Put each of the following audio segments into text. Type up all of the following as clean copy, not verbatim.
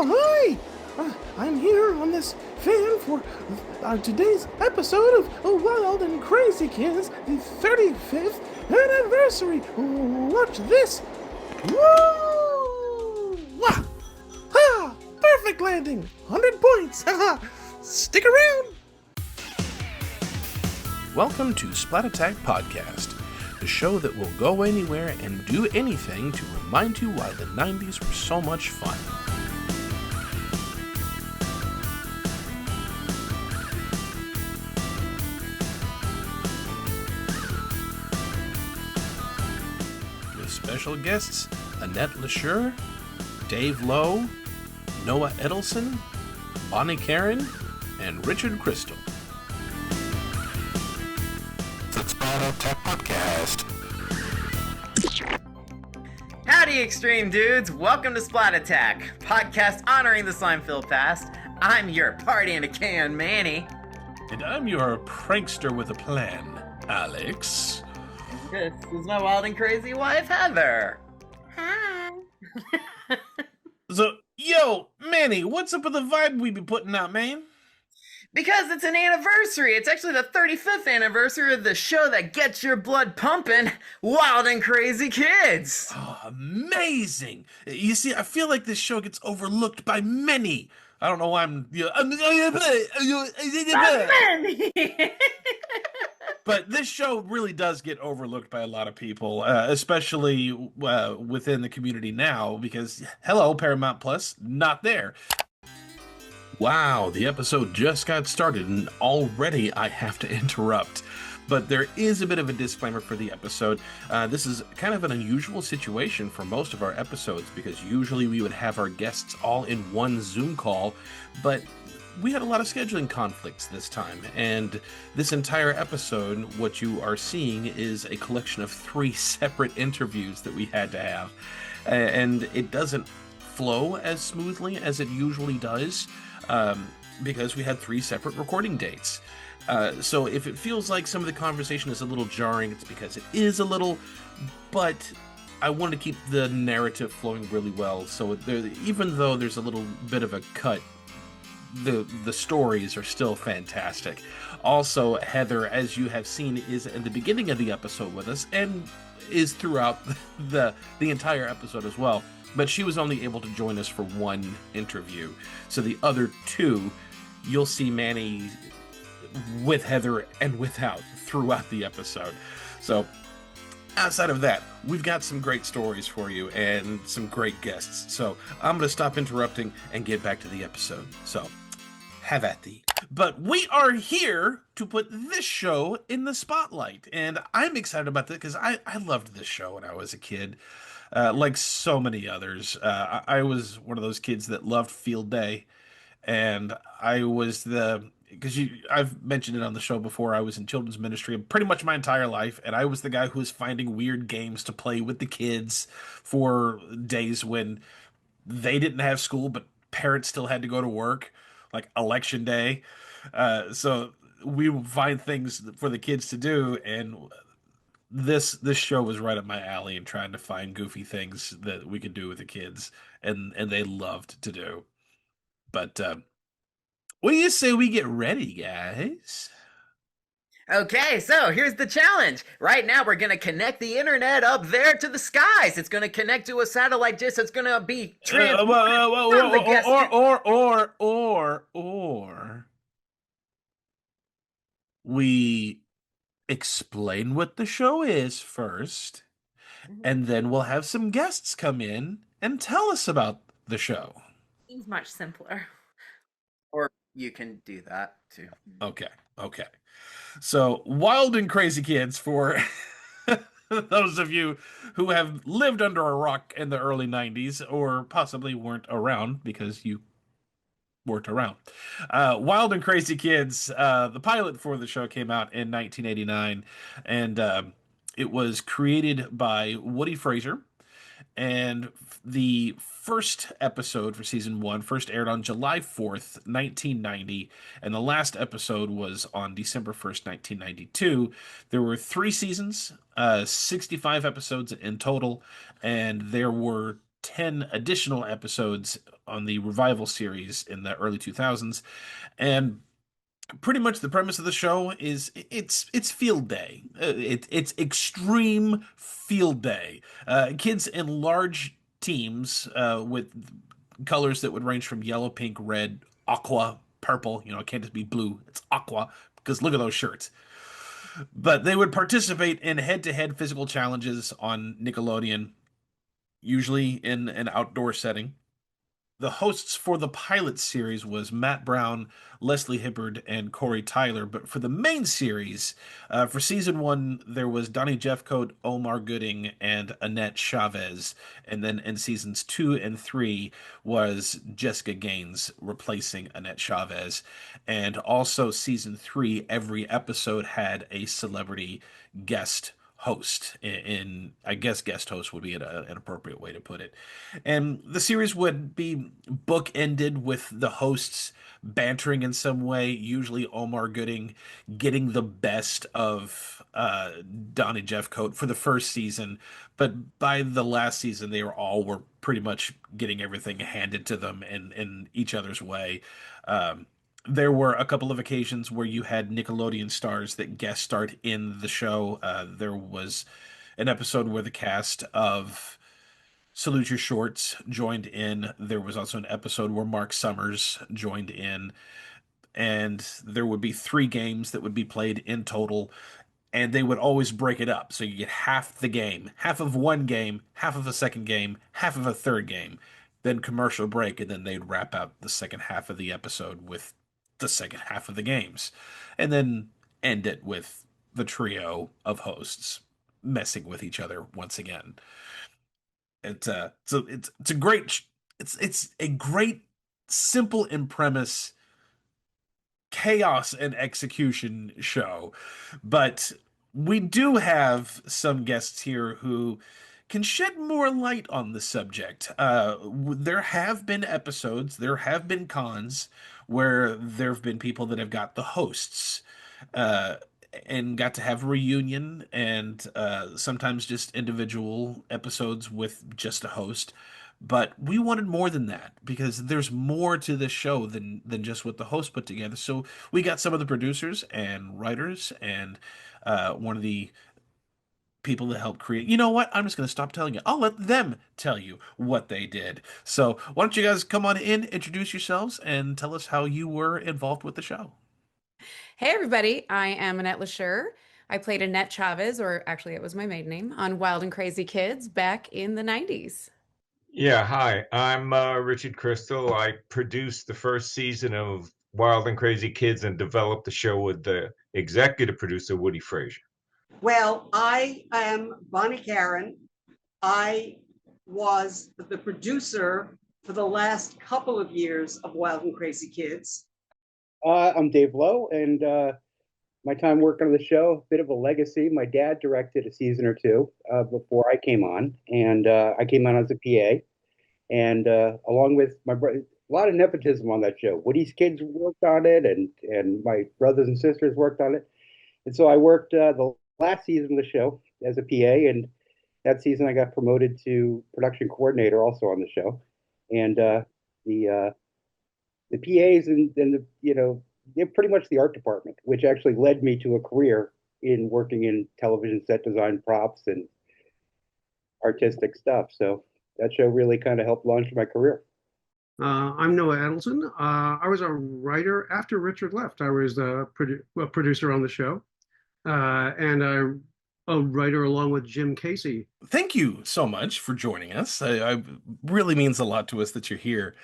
hi! I'm here on this fan for today's episode of Wild and Crazy Kids, the 35th anniversary. Watch this! Woo! Wah! Ha! Perfect landing! 100 points! Stick around! Welcome to Splat Attack Podcast, the show that will go anywhere and do anything to remind you why the 90s were so much fun. With special guests Annette Lesure, Dave Lowe, Noah Edelson, Bonnie Karrin, and Richard Crystal. Splat Attack Podcast. Howdy, Extreme Dudes! Welcome to Splat Attack, podcast honoring the Seinfeld past. I'm your party in a can, Manny. And I'm your prankster with a plan, Alex. This is my wild and crazy wife, Heather. Hi. So, yo, Manny, what's up with the vibe we be putting out, man? Because it's an anniversary. It's actually the 35th anniversary of the show that gets your blood pumping, Wild and Crazy Kids. Oh, amazing. You see, I feel like this show gets overlooked by many. I don't know why but this show really does get overlooked by a lot of people, especially within the community now, because, hello, Paramount Plus, not there. Wow, the episode just got started and already I have to interrupt. But there is a bit of a disclaimer for the episode. This is kind of an unusual situation for most of our episodes because usually we would have our guests all in one Zoom call, but we had a lot of scheduling conflicts this time. And this entire episode, what you are seeing is a collection of 3 separate interviews that we had to have. And it doesn't flow as smoothly as it usually does. Because we had 3 separate recording dates. So if it feels like some of the conversation is a little jarring, it's because it is a little, but I want to keep the narrative flowing really well. So even though there's a little bit of a cut, the stories are still fantastic. Also, Heather, as you have seen, is in the beginning of the episode with us and is throughout the entire episode as well. But she was only able to join us for 1 interview. So the other 2, you'll see Manny with Heather and without throughout the episode. So outside of that, we've got some great stories for you and some great guests. So I'm going to stop interrupting and get back to the episode. So have at thee. But we are here to put this show in the spotlight. And I'm excited about this because I loved this show when I was a kid. Like so many others, I was one of those kids that loved Field Day, and I was I've mentioned it on the show before, I was in children's ministry pretty much my entire life, and I was the guy who was finding weird games to play with the kids for days when they didn't have school, but parents still had to go to work, like election day. So we would find things for the kids to do, and this show was right up my alley and trying to find goofy things that we could do with the kids and they loved to do. But what do you say we get ready, guys? Okay, so here's the challenge. Right now, we're going to connect the internet up there to the skies. It's going to connect to a satellite dish that's going to be or we explain what the show is first, and then we'll have some guests come in and tell us about the show. Seems much simpler. Or you can do that too. Okay. So, Wild and Crazy Kids, for those of you who have lived under a rock in the early 90s or possibly weren't around because you weren't around. Wild and Crazy Kids, the pilot for the show came out in 1989, and it was created by Woody Frazier, and the first episode for season 1 first aired on July 4th, 1990, and the last episode was on December 1st, 1992. There were 3 seasons, 65 episodes in total, and there were 10 additional episodes on the revival series in the early 2000s. And pretty much the premise of the show is it's field day. It's extreme field day. Kids in large teams with colors that would range from yellow, pink, red, aqua, purple. You know, it can't just be blue. It's aqua because look at those shirts. But they would participate in head-to-head physical challenges on Nickelodeon, usually in an outdoor setting. The hosts for the pilot series was Matt Brown, Leslie Hibbard, and Corey Tyler. But for the main series, for season 1, there was Donnie Jeffcoat, Omar Gooding, and Annette Chavez. And then in seasons 2 and 3 was Jessica Gaines replacing Annette Chavez. And also season 3, every episode had a celebrity guest host. In I guess guest host would be an appropriate way to put it. And the series would be bookended with the hosts bantering in some way, usually Omar Gooding getting the best of Donnie Jeffcoat for the first season, but by the last season they were pretty much getting everything handed to them in each other's way. There were a couple of occasions where you had Nickelodeon stars that guest starred in the show. There was an episode where the cast of Salute Your Shorts joined in. There was also an episode where Mark Summers joined in. And there would be 3 games that would be played in total. And they would always break it up. So you get half the game, half of one game, half of a second game, half of a third game. Then commercial break, and then they'd wrap out the second half of the episode with the second half of the games. And then end it with the trio of hosts messing with each other once again. It's a great it's a great simple in premise chaos and execution show, but we do have some guests here who can shed more light on the subject. There have been episodes, there have been cons where there have been people that have got the hosts uh, and got to have a reunion and sometimes just individual episodes with just a host. But we wanted more than that because there's more to this show than just what the host put together. So we got some of the producers and writers and one of the people that helped create. You know what? I'm just going to stop telling you. I'll let them tell you what they did. So why don't you guys come on in, introduce yourselves, and tell us how you were involved with the show. Hey everybody, I am Annette Lesure. I played Annette Chavez, or actually it was my maiden name, on Wild and Crazy Kids back in the 90s. Yeah, hi. I'm Richard Crystal. I produced the first season of Wild and Crazy Kids and developed the show with the executive producer, Woody Frazier. Well, I am Bonnie Karrin. I was the producer for the last couple of years of Wild and Crazy Kids. I'm Dave Lowe, and my time working on the show, a bit of a legacy. My dad directed a season or two before I came on, and I came on as a PA. And along with my brother, a lot of nepotism on that show. Woody's kids worked on it, and my brothers and sisters worked on it. And so I worked the last season of the show as a PA, and that season I got promoted to production coordinator also on the show. And the PAs and they're pretty much the art department, which actually led me to a career in working in television set design, props, and artistic stuff. So that show really kind of helped launch my career. I'm Noah Edelson. I was a writer after Richard left. I was a producer on the show, and a writer along with Jim Casey. Thank you so much for joining us. I really means a lot to us that you're here.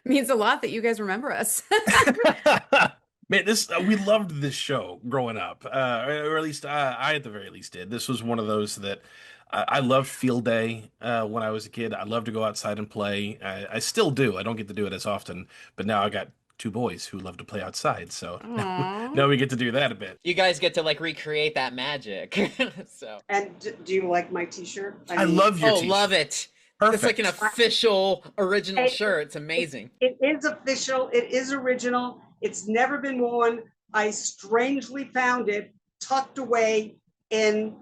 Means a lot that you guys remember us. Man, we loved this show growing up, or at least I at the very least did. This was one of those that I loved field day when I was a kid. I loved to go outside and play. I still do. I don't get to do it as often, but now I got 2 boys who love to play outside, so now we get to do that a bit. You guys get to like recreate that magic. So. And do you like my T-shirt? I love your T-shirt. Love it. Perfect. It's like an official original shirt. It's amazing. It is official. It is original. It's never been worn. I strangely found it tucked away in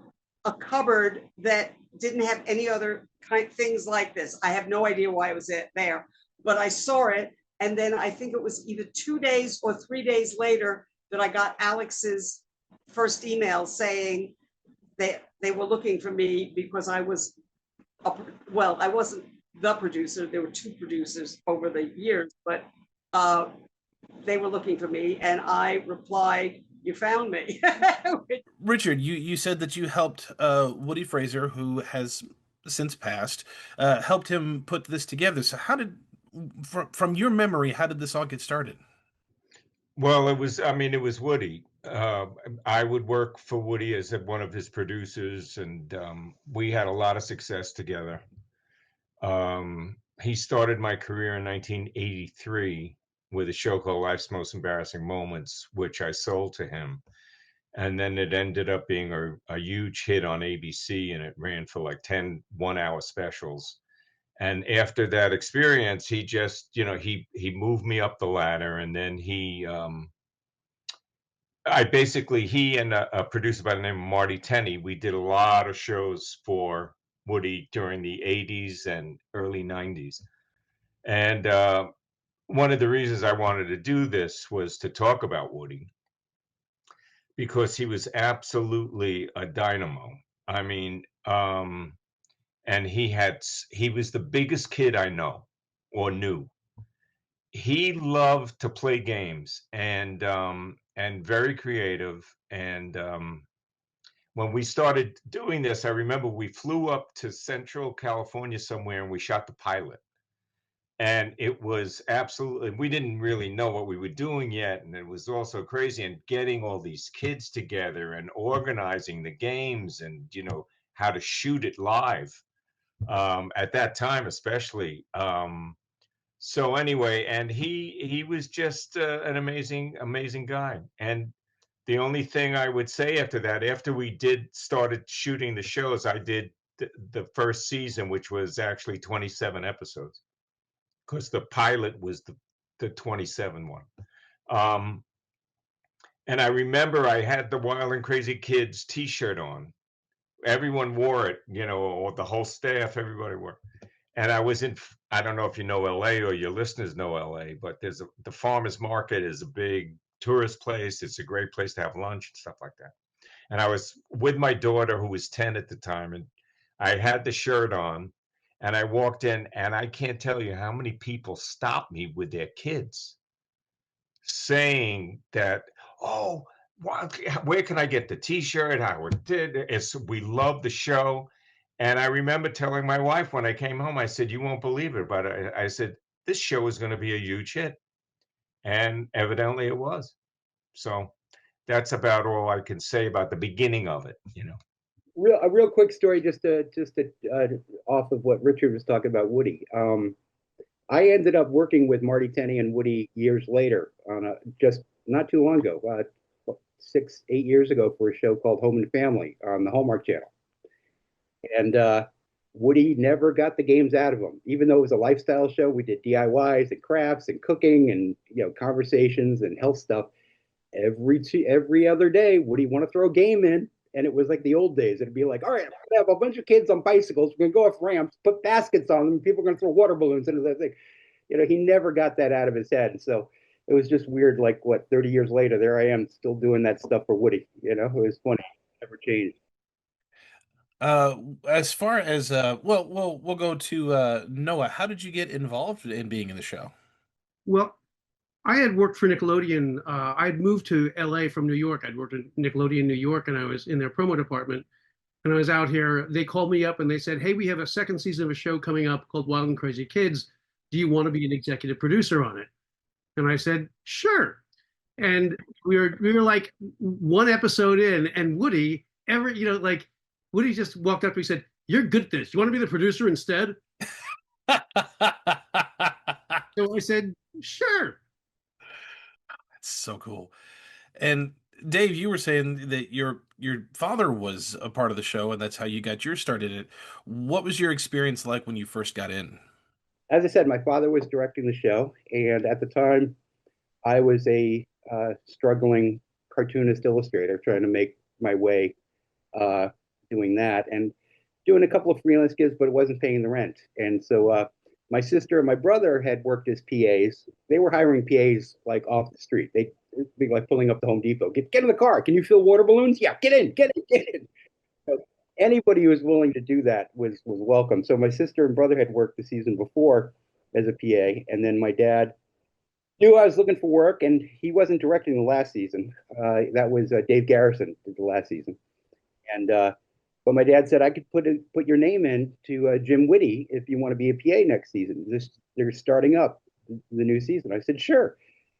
a cupboard that didn't have any other things like this. I have no idea why it was there, but I saw it. And then I think it was either 2 days or 3 days later that I got Alex's first email saying they were looking for me because I was, I wasn't the producer. There were 2 producers over the years, but they were looking for me. And I replied, "You found me." Richard, you said that you helped Woody Fraser, who has since passed, helped him put this together. So how did, from your memory, how did this all get started? Well, it was Woody. I would work for Woody as one of his producers, and we had a lot of success together. He started my career in 1983 with a show called Life's Most Embarrassing Moments, which I sold to him. And then it ended up being a huge hit on ABC, and it ran for like 10 one-hour specials. And after that experience, he just, he moved me up the ladder. And then he and a producer by the name of Marty Tenney, we did a lot of shows for Woody during the 80s and early 90s. And one of the reasons I wanted to do this was to talk about Woody, because he was absolutely a dynamo. I mean, and he was the biggest kid I know or knew. He loved to play games and very creative. And when we started doing this, I remember we flew up to Central California somewhere and we shot the pilot. And it was absolutely, we didn't really know what we were doing yet. And it was also crazy. And getting all these kids together and organizing the games and, how to shoot it live at that time, especially. So anyway, and he was just an amazing guy. And the only thing I would say after that, after we started shooting the shows, I did the first season, which was actually 27 episodes, because the pilot was the 27 one. And I remember I had the Wild and Crazy Kids t-shirt on. Everyone wore it, or the whole staff, everybody wore it. And I don't know if you know LA or your listeners know LA, but the farmers market is a big tourist place. It's a great place to have lunch and stuff like that. And I was with my daughter, who was 10 at the time, and I had the shirt on, and I walked in, and I can't tell you how many people stopped me with their kids saying that, "Oh, where can I get the t-shirt? We love the show." And I remember telling my wife when I came home, I said, "You won't believe it, but I said, this show is going to be a huge hit." And evidently it was. So that's about all I can say about the beginning of it, A real quick story, just to off of what Richard was talking about, Woody. I ended up working with Marty Tenney and Woody years later on just not too long ago, 6-8 years ago, for a show called Home and Family on the Hallmark Channel. And Woody never got the games out of him, even though it was a lifestyle show. We did DIYs and crafts and cooking and conversations and health stuff. Every other day, Woody want to throw a game in, and it was like the old days. It'd be like, "All right, we have a bunch of kids on bicycles. We're gonna go off ramps, put baskets on them, and people are gonna throw water balloons into that thing." He never got that out of his head. And so it was just weird. Like 30 years later, there I am still doing that stuff for Woody. It was funny. It never changed. As far as we'll go to Noah. How did you get involved in being in the show? Well, I had worked for Nickelodeon. I had moved to LA from New York. I'd worked in Nickelodeon, New York, and I was in their promo department. And I was out here. They called me up and they said, "Hey, we have a second season of a show coming up called Wild and Crazy Kids. Do you want to be an executive producer on it?" And I said, "Sure." And we were like one episode in, and Woody, Woody just walked up to me and said, "You're good at this. You want to be the producer instead?" So I said, "Sure." That's so cool. And Dave, you were saying that your father was a part of the show, and that's how you got your start in it. What was your experience like when you first got in? As I said, my father was directing the show, and at the time, I was a struggling cartoonist illustrator trying to make my way doing that. And doing a couple of freelance gigs, but it wasn't paying the rent. And so my sister and my brother had worked as PAs. They were hiring PAs like off the street. They'd be like pulling up the Home Depot. Get in the car. Can you fill water balloons? Yeah, get in. So anybody who was willing to do that was welcome. So my sister and brother had worked the season before as a PA, and then my dad knew I was looking for work, and he wasn't directing the last season. That was Dave Garrison did the last season, and but my dad said I could put your name in to Jim Whitty if you want to be a PA next season. They're starting up the new season. I said sure.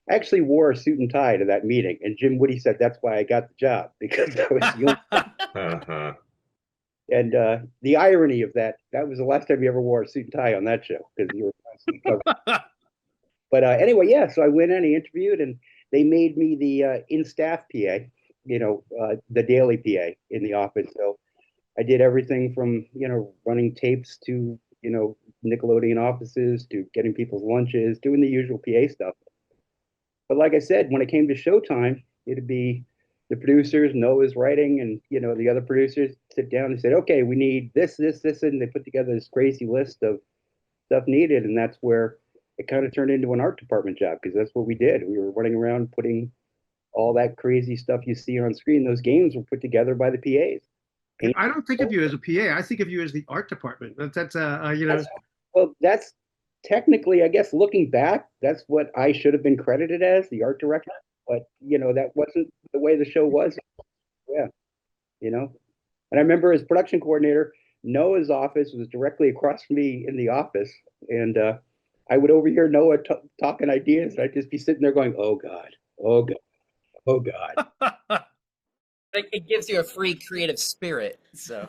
I actually wore a suit and tie to that meeting, and Jim Whitty said that's why I got the job, because I was the only. And the irony of that was the last time you ever wore a suit and tie on that show, because you were constantly covered. But anyway, yeah, so I went in, I interviewed, and they made me the in-staff PA, the daily PA in the office. So I did everything from, running tapes to, Nickelodeon offices, to getting people's lunches, doing the usual PA stuff. But like I said, when it came to showtime, it'd be the producers, Noah's writing, and, the other producers sit down and said, okay, we need this, and they put together this crazy list of stuff needed. And that's where it kind of turned into an art department job, because that's what we did. We were running around putting all that crazy stuff you see on screen. Those games were put together by the PAs. I don't think of you as a PA. I think of you as the art department. That's Well, that's technically, I guess, looking back, that's what I should have been credited as, the art director. But, that wasn't the way the show was. Yeah. And I remember as production coordinator, Noah's office was directly across from me in the office. And I would overhear Noah talking ideas. I'd just be sitting there going, oh, God, oh, God, oh, God. It gives you a free creative spirit. So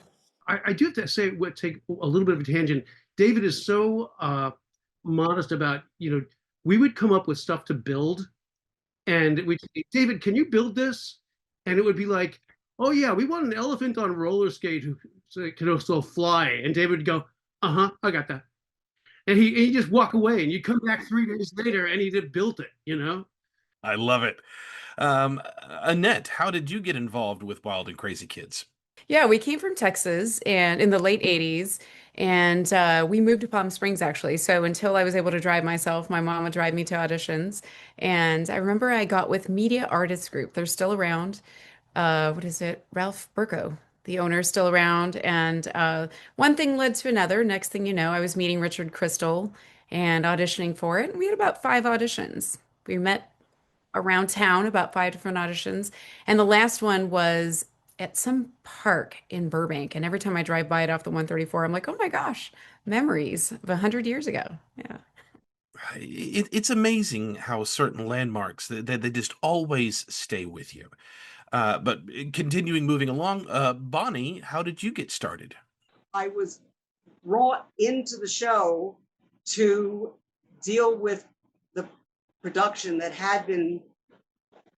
I do have to say, take a little bit of a tangent. David is so modest about, we would come up with stuff to build, and we'd say, David, can you build this? And it would be like, oh yeah, we want an elephant on roller skate who can also fly. And David would go, I got that. And he'd just walk away, and you'd come back 3 days later, and he'd have built it, I love it. Annette, how did you get involved with Wild and Crazy Kids? Yeah, we came from Texas and in the late 80s, and we moved to Palm Springs actually. So until I was able to drive myself, my mom would drive me to auditions. And I remember I got with Media Artists Group. They're still around. What is it? Ralph Burko, the owner, is still around. And one thing led to another. Next thing you know, I was meeting Richard Crystal and auditioning for it. And we had about 5 auditions. We met around town, about 5 different auditions. And the last one was at some park in Burbank. And every time I drive by it off the 134, I'm like, oh my gosh, memories of 100 years ago. Yeah. It's amazing how certain landmarks that they just always stay with you. But continuing moving along, Bonnie, how did you get started? I was brought into the show to deal with the production that had been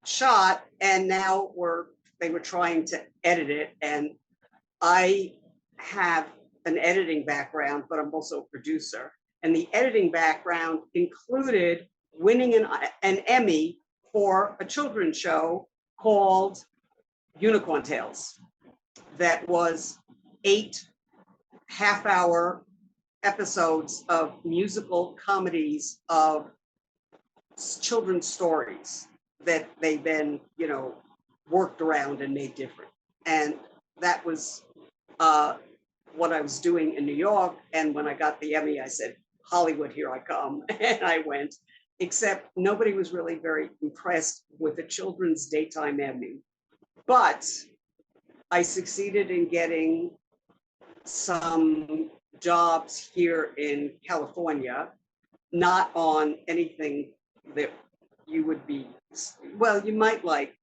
shot, and now they were trying to edit it. And I have an editing background, but I'm also a producer. And the editing background included winning an Emmy for a children's show called Unicorn Tales. That was 8 half-hour episodes of musical comedies of children's stories that they then, worked around and made different. And that was what I was doing in New York. And when I got the Emmy, I said, Hollywood, here I come. And I went, except nobody was really very impressed with the children's daytime Emmy. But I succeeded in getting some jobs here in California, not on anything that you would be, well, you might like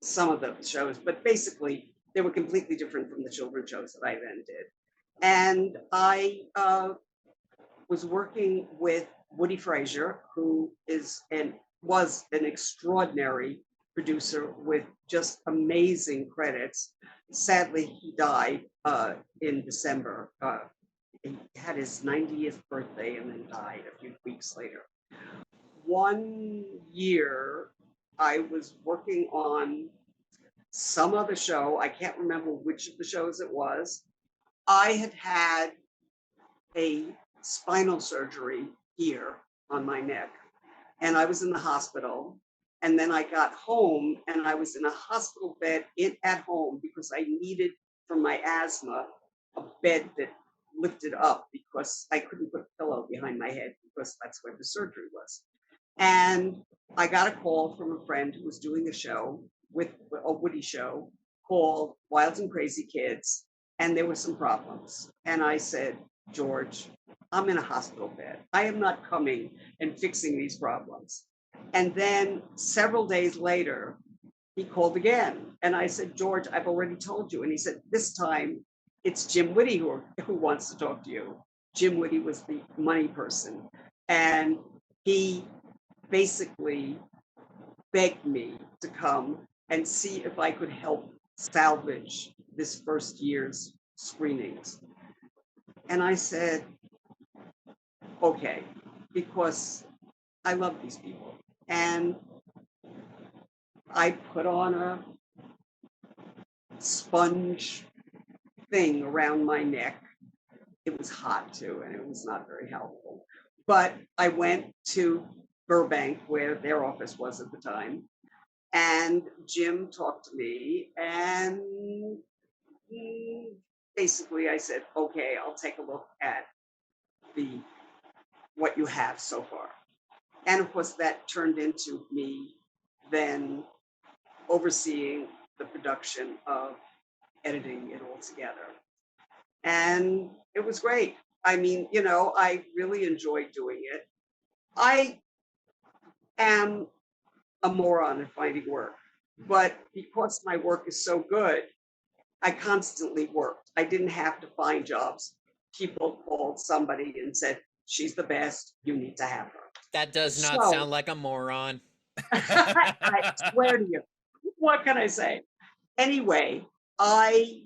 some of the shows, but basically they were completely different from the children's shows that I then did. And I was working with Woody Frazier, who was an extraordinary producer with just amazing credits. Sadly, he died in December. He had his 90th birthday and then died a few weeks later. One year, I was working on some other show. I can't remember which of the shows it was. I had had a spinal surgery here on my neck, and I was in the hospital. And then I got home and I was in a hospital bed at home because I needed, for my asthma, a bed that lifted up because I couldn't put a pillow behind my head because that's where the surgery was. And I got a call from a friend who was doing a show with a Woody show called Wild and Crazy Kids, and there were some problems. And I said, George, I'm in a hospital bed. I am not coming and fixing these problems. And then several days later, he called again. And I said, George, I've already told you. And he said, this time it's Jim Whitty who wants to talk to you. Jim Whitty was the money person. And he basically begged me to come and see if I could help salvage this first year's screenings. And I said, okay, because I love these people. And I put on a sponge thing around my neck. It was hot too, and it was not very helpful. But I went to Burbank, where their office was at the time, and Jim talked to me, and basically I said, okay, I'll take a look at what you have so far. And of course, that turned into me then overseeing the production of editing it all together. And it was great. I mean, I really enjoyed doing it. I am a moron at finding work, but because my work is so good, I constantly worked. I didn't have to find jobs. People called somebody and said, she's the best, you need to have her. That does not sound like a moron. I swear to you. What can I say? Anyway, I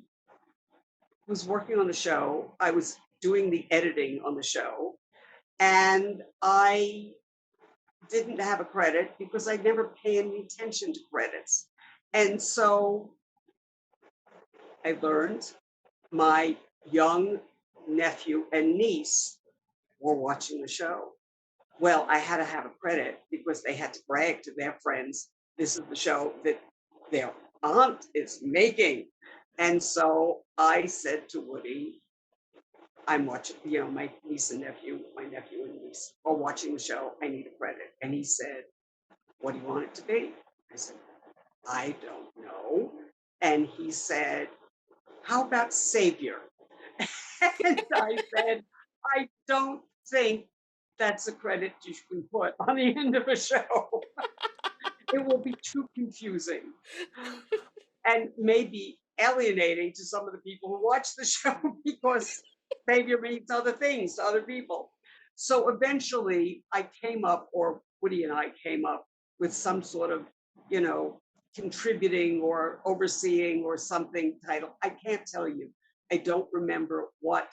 was working on the show. I was doing the editing on the show, and I didn't have a credit because I never paid any attention to credits. And so I learned my young nephew and niece were watching the show. Well, I had to have a credit because they had to brag to their friends, this is the show that their aunt is making. And so I said to Woody, I'm watching, my niece and nephew, my nephew and niece are watching the show. I need a credit. And he said, what do you want it to be? I said, I don't know. And he said, how about Savior? And I said, I don't think that's a credit you can put on the end of a show. It will be too confusing and maybe alienating to some of the people who watch the show because Savior means other things to other people. So eventually I came up, or Woody and I came up with some sort of, contributing or overseeing or something title. I can't tell you. I don't remember what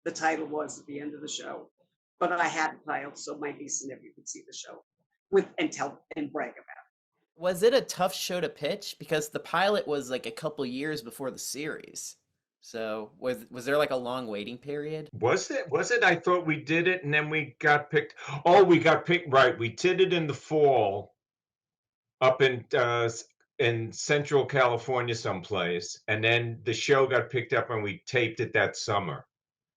the title was at the end of the show, but I had a title so my niece and nephew could see the show and brag about it. Was it a tough show to pitch? Because the pilot was like a couple years before the series. So was there like a long waiting period? Was it? I thought we did it and then we got picked. Oh, we got picked, right. We did it in the fall up in Central California someplace. And then the show got picked up and we taped it that summer.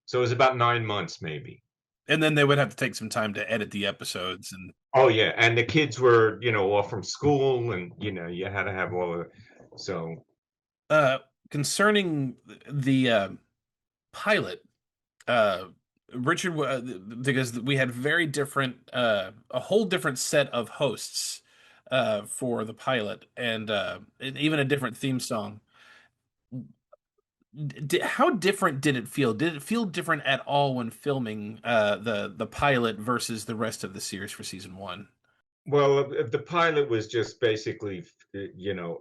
So it was about 9 months maybe. And then they would have to take some time to edit the episodes. And oh yeah, and the kids were, off from school, and you had to have all of so. Concerning the pilot, Richard, because we had very different, a whole different set of hosts for the pilot, and even a different theme song. How different did it feel? Did it feel different at all when filming the pilot versus the rest of the series for season 1? Well, the pilot was just basically,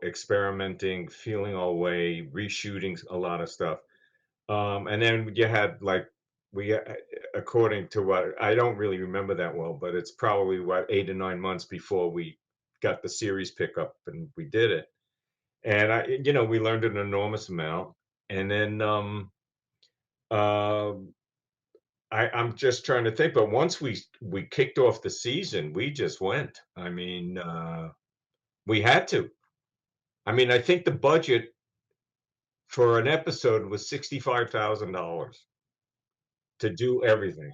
experimenting, feeling our way, reshooting a lot of stuff. And then you had according to what, I don't really remember that well, but it's probably 8 to 9 months before we got the series pickup and we did it. And we learned an enormous amount. And then I'm just trying to think, but once we kicked off the season, we just went. I mean, we had to. I mean, I think the budget for an episode was $65,000 to do everything.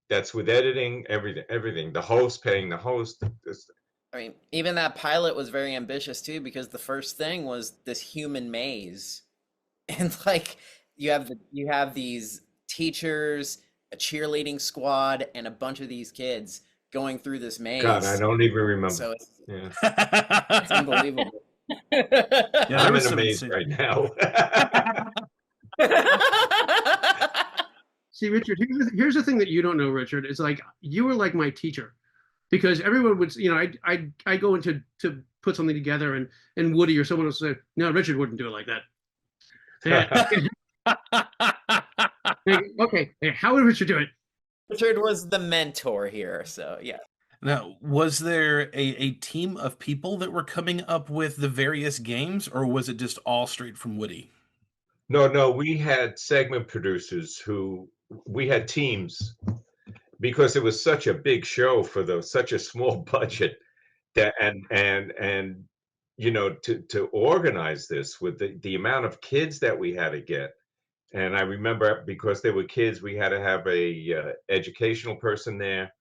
That's with editing, everything. The host, paying the host. I mean, even that pilot was very ambitious too, because the first thing was this human maze, and like you have these teachers, a cheerleading squad, and a bunch of these kids going through this God, I maze. don't even remember. So Yeah. it's unbelievable. Yeah, I'm in a maze right now. See, Richard, here's the thing that you don't know, Richard. It's like you were like my teacher, because everyone would, I go into to put something together, and Woody or someone would say, no, Richard wouldn't do it like that. Okay, how would Richard do it? Richard was the mentor here, so yeah. Now, was there a team of people that were coming up with the various games, or was it just all straight from Woody? No, we had segment producers we had teams, because it was such a big show for such a small budget, that and to organize this with the amount of kids that we had to get. And I remember, because there were kids, we had to have a educational person there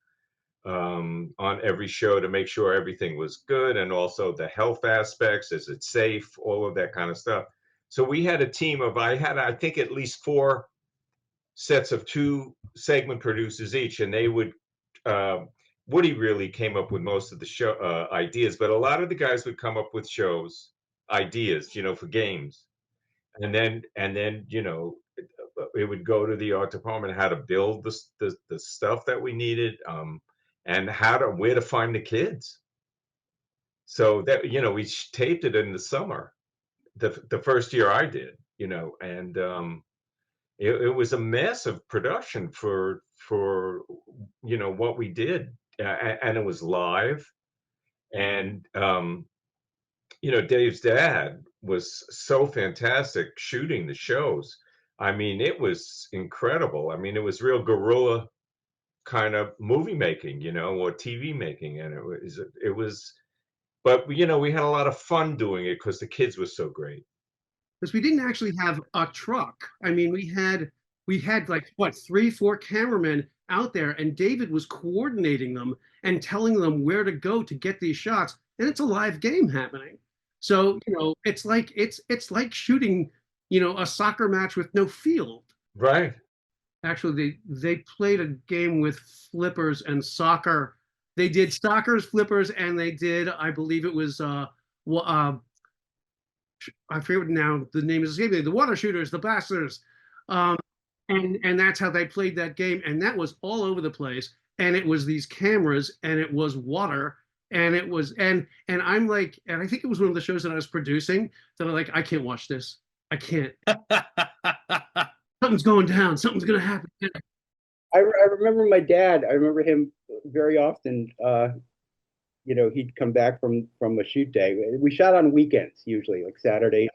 on every show to make sure everything was good, and also the health aspects, is it safe, all of that kind of stuff. So we had a team of, I think at least 4 sets of 2 segment producers each, and they would Woody really came up with most of the show ideas, but a lot of the guys would come up with shows ideas, for games, and then it would go to the art department how to build the stuff that we needed, and where to find the kids. So that we taped it in the summer, the first year I did, and it was a massive production for what we did, and it was live, and Dave's dad was so fantastic shooting the shows. I mean, it was incredible. I mean, it was real guerrilla kind of movie making, or TV making, and it was. But we had a lot of fun doing it because the kids were so great. Because we didn't actually have a truck. I mean, we had like what, 3-4 cameramen out there, and David was coordinating them and telling them where to go to get these shots, and it's a live game happening. So it's like shooting a soccer match with no field. Right. Actually, they played a game with flippers and soccer. They did soccer's flippers, and they did, I believe it was I forget now the name is escaping me, the water shooters, the blasters, and that's how they played that game, and that was all over the place, and it was these cameras, and it was water, and it was and I'm like, and I think it was one of the shows that I was producing that I'm like, I can't watch this, I can't. Something's going down, something's gonna happen. I remember my dad. I remember him very often. He'd come back from a shoot day. We shot on weekends usually, like Saturday,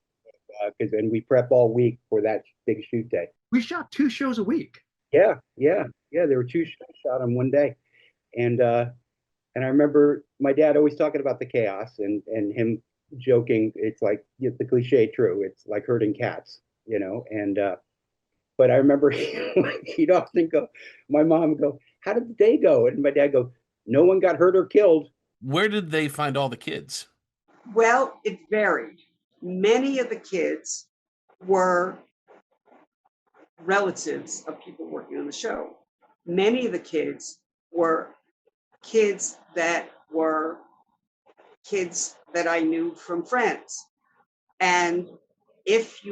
and we prep all week for that big shoot day. We shot 2 shows a week. Yeah. There were 2 shows shot on one day, and I remember my dad always talking about the chaos and him joking. It's like the cliche true. It's like herding cats, and. But I remember he'd often go, my mom would go, how did the day go? And my dad go, no one got hurt or killed. Where did they find all the kids? Well, it varied. Many of the kids were relatives of people working on the show. Many of the kids were kids that I knew from friends. And if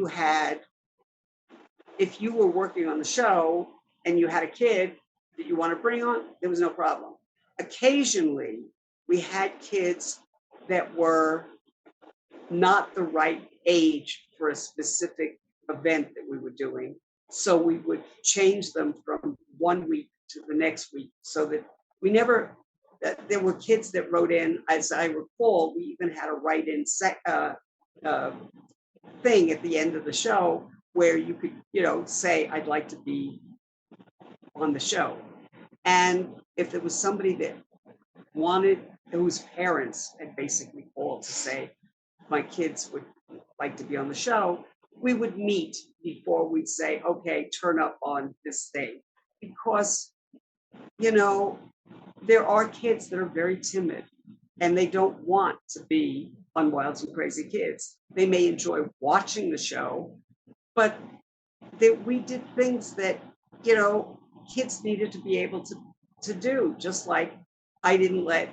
you were working on the show and you had a kid that you want to bring on, there was no problem. Occasionally, we had kids that were not the right age for a specific event that we were doing. So we would change them from one week to the next week, so that there were kids that wrote in, as I recall, we even had a write-in thing at the end of the show where you could, say, I'd like to be on the show. And if there was somebody that whose parents had basically called to say, my kids would like to be on the show, we would meet before we'd say, okay, turn up on this day. Because, there are kids that are very timid and they don't want to be on Wild and Crazy Kids. They may enjoy watching the show, but we did things that, kids needed to be able to do, just like I didn't let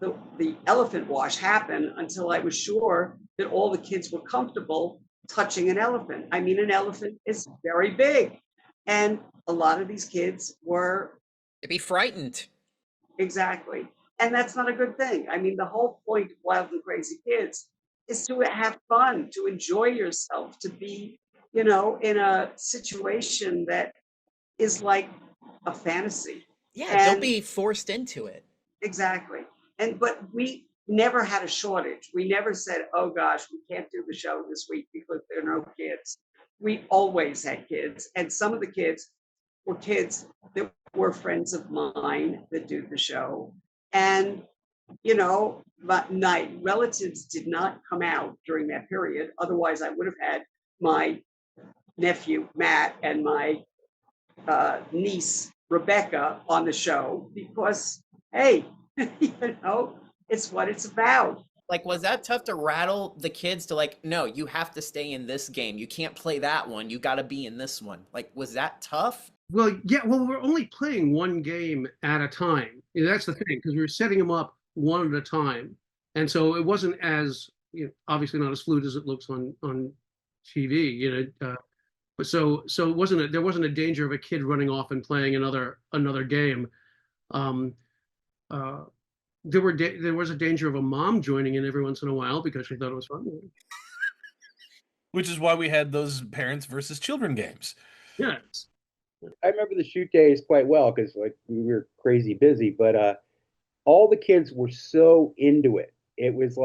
the elephant wash happen until I was sure that all the kids were comfortable touching an elephant. I mean, an elephant is very big. And a lot of these kids were... To be frightened. Exactly. And that's not a good thing. I mean, the whole point of Wild and Crazy Kids is to have fun, to enjoy yourself, to be, in a situation that is like a fantasy. Yeah, don't be forced into it. Exactly. But we never had a shortage. We never said, oh gosh, we can't do the show this week because there are no kids. We always had kids. And some of the kids were kids that were friends of mine that do the show. And, my relatives did not come out during that period. Otherwise, I would have had my nephew, Matt, and my niece, Rebecca, on the show because, hey, it's what it's about. Like, was that tough to rattle the kids to no, you have to stay in this game. You can't play that one. You got to be in this one. Like, was that tough? Well, yeah. Well, we're only playing one game at a time. That's the thing, because we were setting them up one at a time, and so it wasn't as obviously not as fluid as it looks on TV. But so it wasn't there wasn't a danger of a kid running off and playing another game. There was a danger of a mom joining in every once in a while because she thought it was fun. Which is why we had those parents versus children games. Yes. I remember the shoot days quite well because we were crazy busy, but all the kids were so into it. It was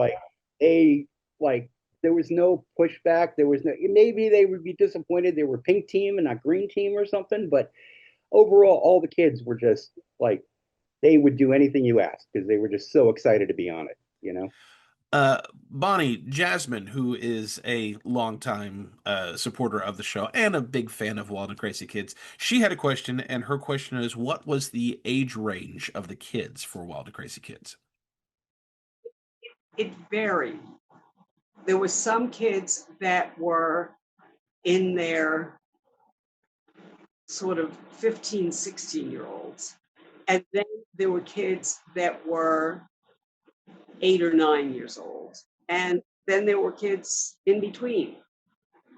there was no pushback. There was no, maybe they would be disappointed they were pink team and not green team or something, but overall, all the kids were just they would do anything you asked because they were just so excited to be on it, Bonnie, Jasmine, who is a longtime supporter of the show and a big fan of Wild and Crazy Kids, she had a question, and her question is, what was the age range of the kids for Wild and Crazy Kids? It varied. There were some kids that were in their sort of 15, 16-year-olds. And then there were kids that were 8 or 9 years old. And then there were kids in between.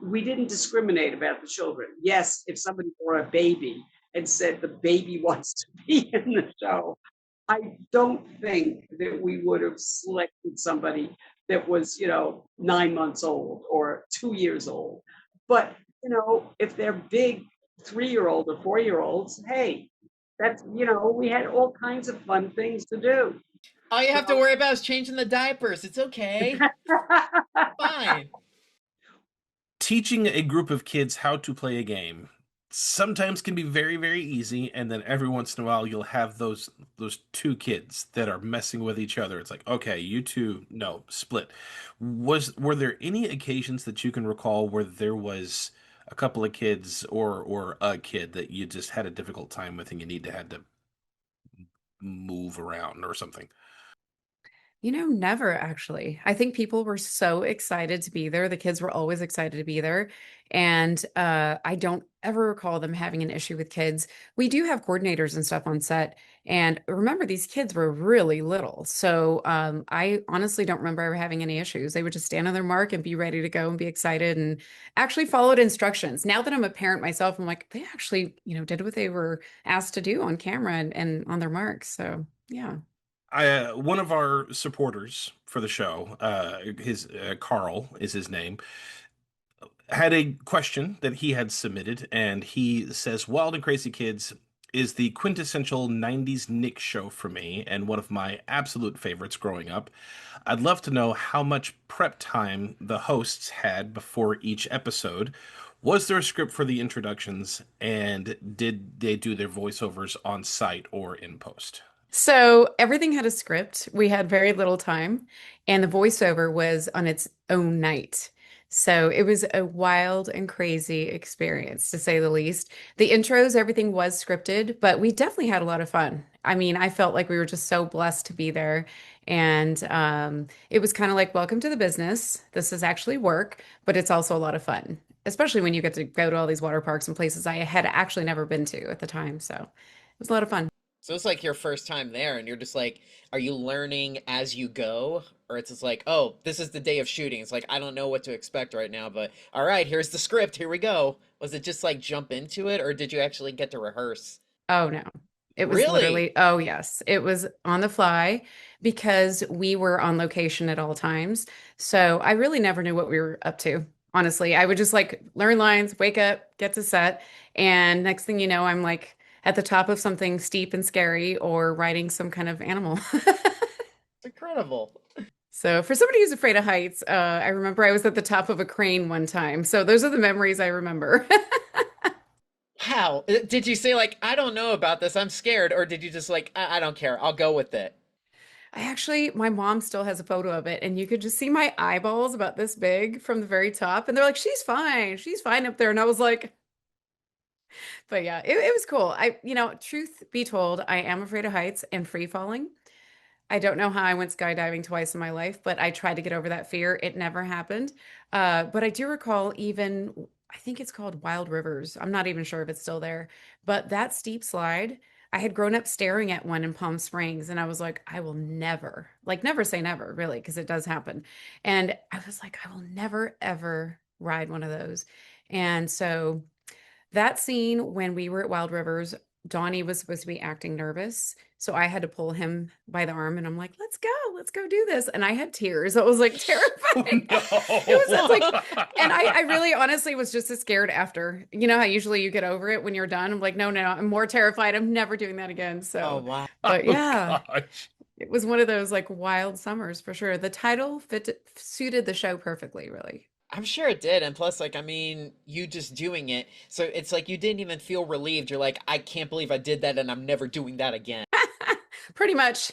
We didn't discriminate about the children. Yes, if somebody brought a baby and said the baby wants to be in the show, I don't think that we would have selected somebody that was, 9 months old or 2 years old. But, if they're big 3-year-old or 4-year-olds, hey, that's, we had all kinds of fun things to do. All you have to worry about is changing the diapers. It's okay. Fine. Teaching a group of kids how to play a game sometimes can be very, very easy, and then every once in a while you'll have those two kids that are messing with each other. It's like, okay, you two, no, split. Were there any occasions that you can recall where there was a couple of kids or a kid that you just had a difficult time with and you had to move around or something? Never actually. I think people were so excited to be there. The kids were always excited to be there. And I don't ever recall them having an issue with kids. We do have coordinators and stuff on set. And remember, these kids were really little. So I honestly don't remember ever having any issues. They would just stand on their mark and be ready to go and be excited and actually followed instructions. Now that I'm a parent myself, I'm like, they actually, did what they were asked to do on camera and on their marks. So yeah. One of our supporters for the show, his Carl is his name, had a question that he had submitted, and he says, Wild and Crazy Kids is the quintessential 90s Nick show for me, and one of my absolute favorites growing up. I'd love to know how much prep time the hosts had before each episode. Was there a script for the introductions, and did they do their voiceovers on site or in post? So everything had a script. We had very little time, and the voiceover was on its own night. So it was a wild and crazy experience, to say the least. The intros, everything was scripted, but we definitely had a lot of fun. I mean, I felt like we were just so blessed to be there. And it was kind of like, welcome to the business. This is actually work, but it's also a lot of fun, especially when you get to go to all these water parks and places I had actually never been to at the time. So it was a lot of fun. So it's like your first time there, and you're just like, are you learning as you go? Or it's just like, oh, this is the day of shooting. It's like, I don't know what to expect right now, but all right, here's the script. Here we go. Was it just like jump into it, or did you actually get to rehearse? Oh no. It was Really? literally, oh yes, it was on the fly because we were on location at all times. So I really never knew what we were up to. Honestly, I would just like learn lines, wake up, get to set, and next thing you know, I'm like at the top of something steep and scary or riding some kind of animal. It's incredible. So for somebody who's afraid of heights, I remember I was at the top of a crane one time. So those are the memories I remember. How? Did you say like, I don't know about this, I'm scared, or did you just like, I don't care, I'll go with it? I actually, my mom still has a photo of it, and you could just see my eyeballs about this big from the very top. And they're like, she's fine up there. And I was like, but yeah, it was cool. Truth be told, I am afraid of heights and free falling. I don't know how I went skydiving twice in my life, but I tried to get over that fear. It never happened. But I do recall even, I think it's called Wild Rivers. I'm not even sure if it's still there, but that steep slide, I had grown up staring at one in Palm Springs, and I was like, I will never, like, never say never, really, because it does happen. And I was like, I will never, ever ride one of those. And so that scene when we were at Wild Rivers, Donnie was supposed to be acting nervous. So I had to pull him by the arm and I'm like, let's go do this. And I had tears. It was like Oh terrifying. It's like, and I really honestly was just as scared after. You know how usually you get over it when you're done? I'm like, no, I'm more terrified. I'm never doing that again. Oh, So, wow. but Oh yeah, gosh. it was one of those like wild summers for sure. The title suited the show perfectly, really. I'm sure it did. And plus, like, I mean, you just doing it. So it's like you didn't even feel relieved. You're like, I can't believe I did that and I'm never doing that again. Pretty much.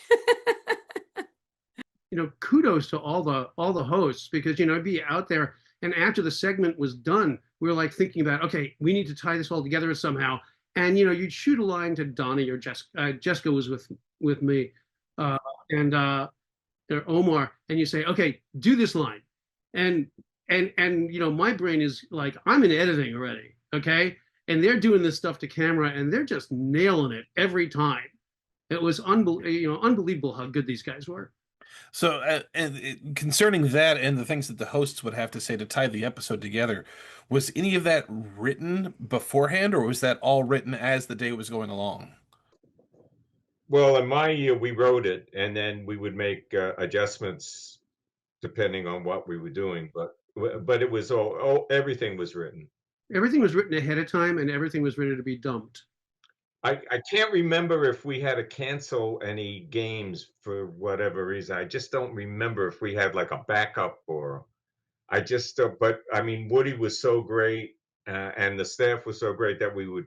Kudos to all the hosts because I'd be out there and after the segment was done, we were like thinking about, okay, we need to tie this all together somehow. And you'd shoot a line to Donnie or Jessica. Jessica was with me, and or Omar, and you say, okay, do this line, and my brain is like, I'm in editing already, okay, and they're doing this stuff to camera, and they're just nailing it every time. It was unbelievable how good these guys were. So, concerning that and the things that the hosts would have to say to tie the episode together, was any of that written beforehand, or was that all written as the day was going along? Well, in my year, we wrote it, and then we would make adjustments depending on what we were doing. But it was everything was written. Everything was written ahead of time, and everything was ready to be dumped. I can't remember if we had to cancel any games for whatever reason. I just don't remember if we had like a backup or I just, but I mean, Woody was so great and the staff was so great that we would,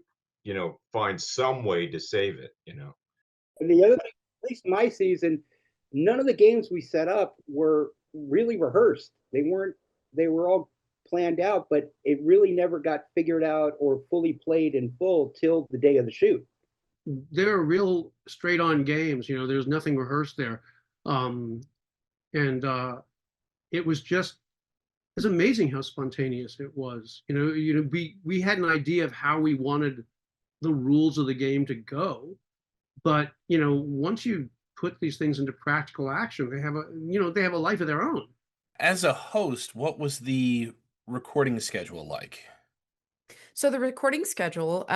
find some way to save it. And the other thing, at least my season, none of the games we set up were really rehearsed. They were all planned out, but it really never got figured out or fully played in full till the day of the shoot. They're real straight on games. There's nothing rehearsed there. And it was amazing how spontaneous it was. We had an idea of how we wanted the rules of the game to go, but once you put these things into practical action, they have a life of their own. As a host, what was the recording schedule like? So the recording schedule,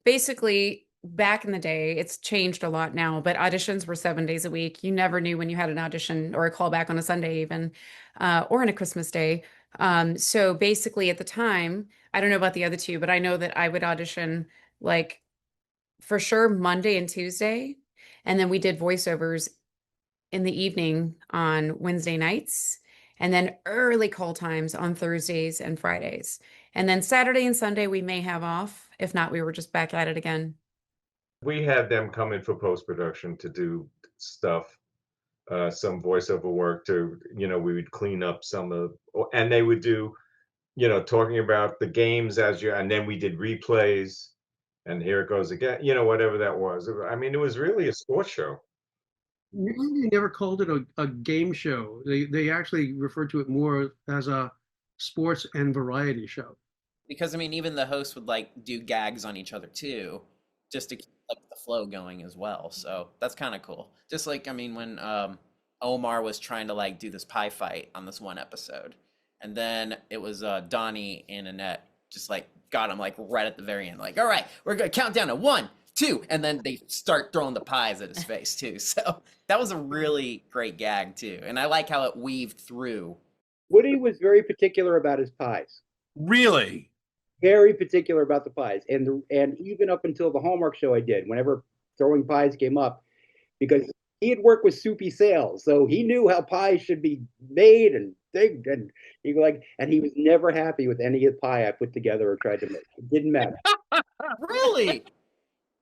basically back in the day, it's changed a lot now, but auditions were 7 days a week. You never knew when you had an audition or a callback on a Sunday even, or on a Christmas day. So basically at the time, I don't know about the other two, but I know that I would audition like for sure Monday and Tuesday. And then we did voiceovers in the evening on Wednesday nights. and then early call times on Thursdays and Fridays. And then Saturday and Sunday we may have off. If not, we were just back at it again. We had them come in for post-production to do stuff, some voiceover work to, we would clean up and they would do, talking about the games and then we did replays, and here it goes again, whatever that was. I mean, it was really a sports show. They never called it a game show. They actually referred to it more as a sports and variety show. Because I mean, even the hosts would like do gags on each other too, just to keep like the flow going as well. So that's kind of cool. Just like, I mean, when Omar was trying to like do this pie fight on this one episode, and then it was Donnie and Annette just like got him like right at the very end, like, all right, we're gonna count down to 1, 2, and then they start throwing the pies at his face too. So that was a really great gag too, and I like how it weaved through. Woody was very particular about his pies. Really? Very particular about the pies, and even up until the Hallmark show I did, whenever throwing pies came up, because he had worked with Soupy Sales, so he knew how pies should be made and things, and he was never happy with any of the pie I put together or tried to make. It didn't matter. Really?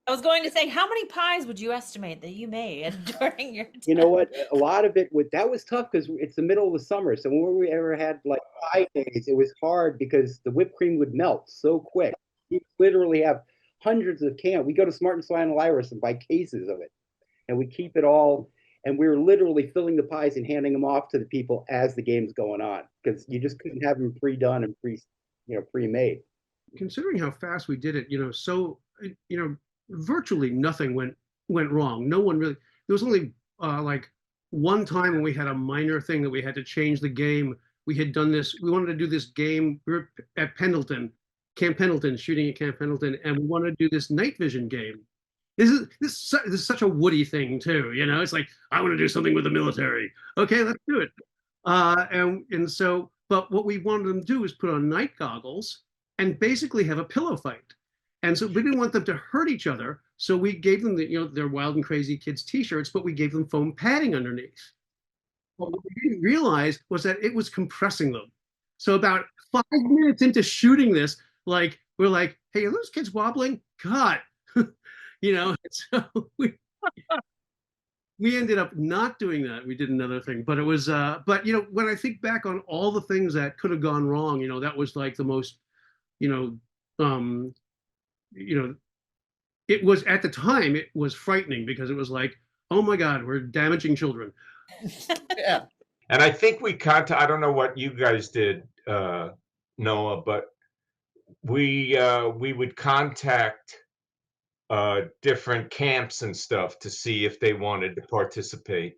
I was going to say, how many pies would you estimate that you made during your time? You know what? A lot of it that was tough because it's the middle of the summer. So when we ever had like pie days, it was hard because the whipped cream would melt so quick. You literally have hundreds of cans. We go to Smart and Sly and Lyris and buy cases of it, and we keep it all. And we were literally filling the pies and handing them off to the people as the game's going on, because you just couldn't have them pre-done and pre-made. Considering how fast we did it, virtually nothing went wrong. No one really. There was only like one time when we had a minor thing that we had to change the game. We had done this. We wanted to do this game. We were at Pendleton, Camp Pendleton, shooting at Camp Pendleton, and we wanted to do this night vision game. This is such a Woody thing too. It's like, I want to do something with the military. Okay, let's do it. But what we wanted them to do is put on night goggles and basically have a pillow fight. And so we didn't want them to hurt each other. So we gave them their Wild and Crazy Kids t-shirts, but we gave them foam padding underneath. What we didn't realize was that it was compressing them. So about 5 minutes into shooting this, we're like, hey, are those kids wobbling? Cut. So we ended up not doing that. We did another thing, but it was, when I think back on all the things that could have gone wrong, that was like the most, it was, at the time, it was frightening because it was like, oh my God, we're damaging children. Yeah. And I think I don't know what you guys did, Noah, but we would contact different camps and stuff to see if they wanted to participate,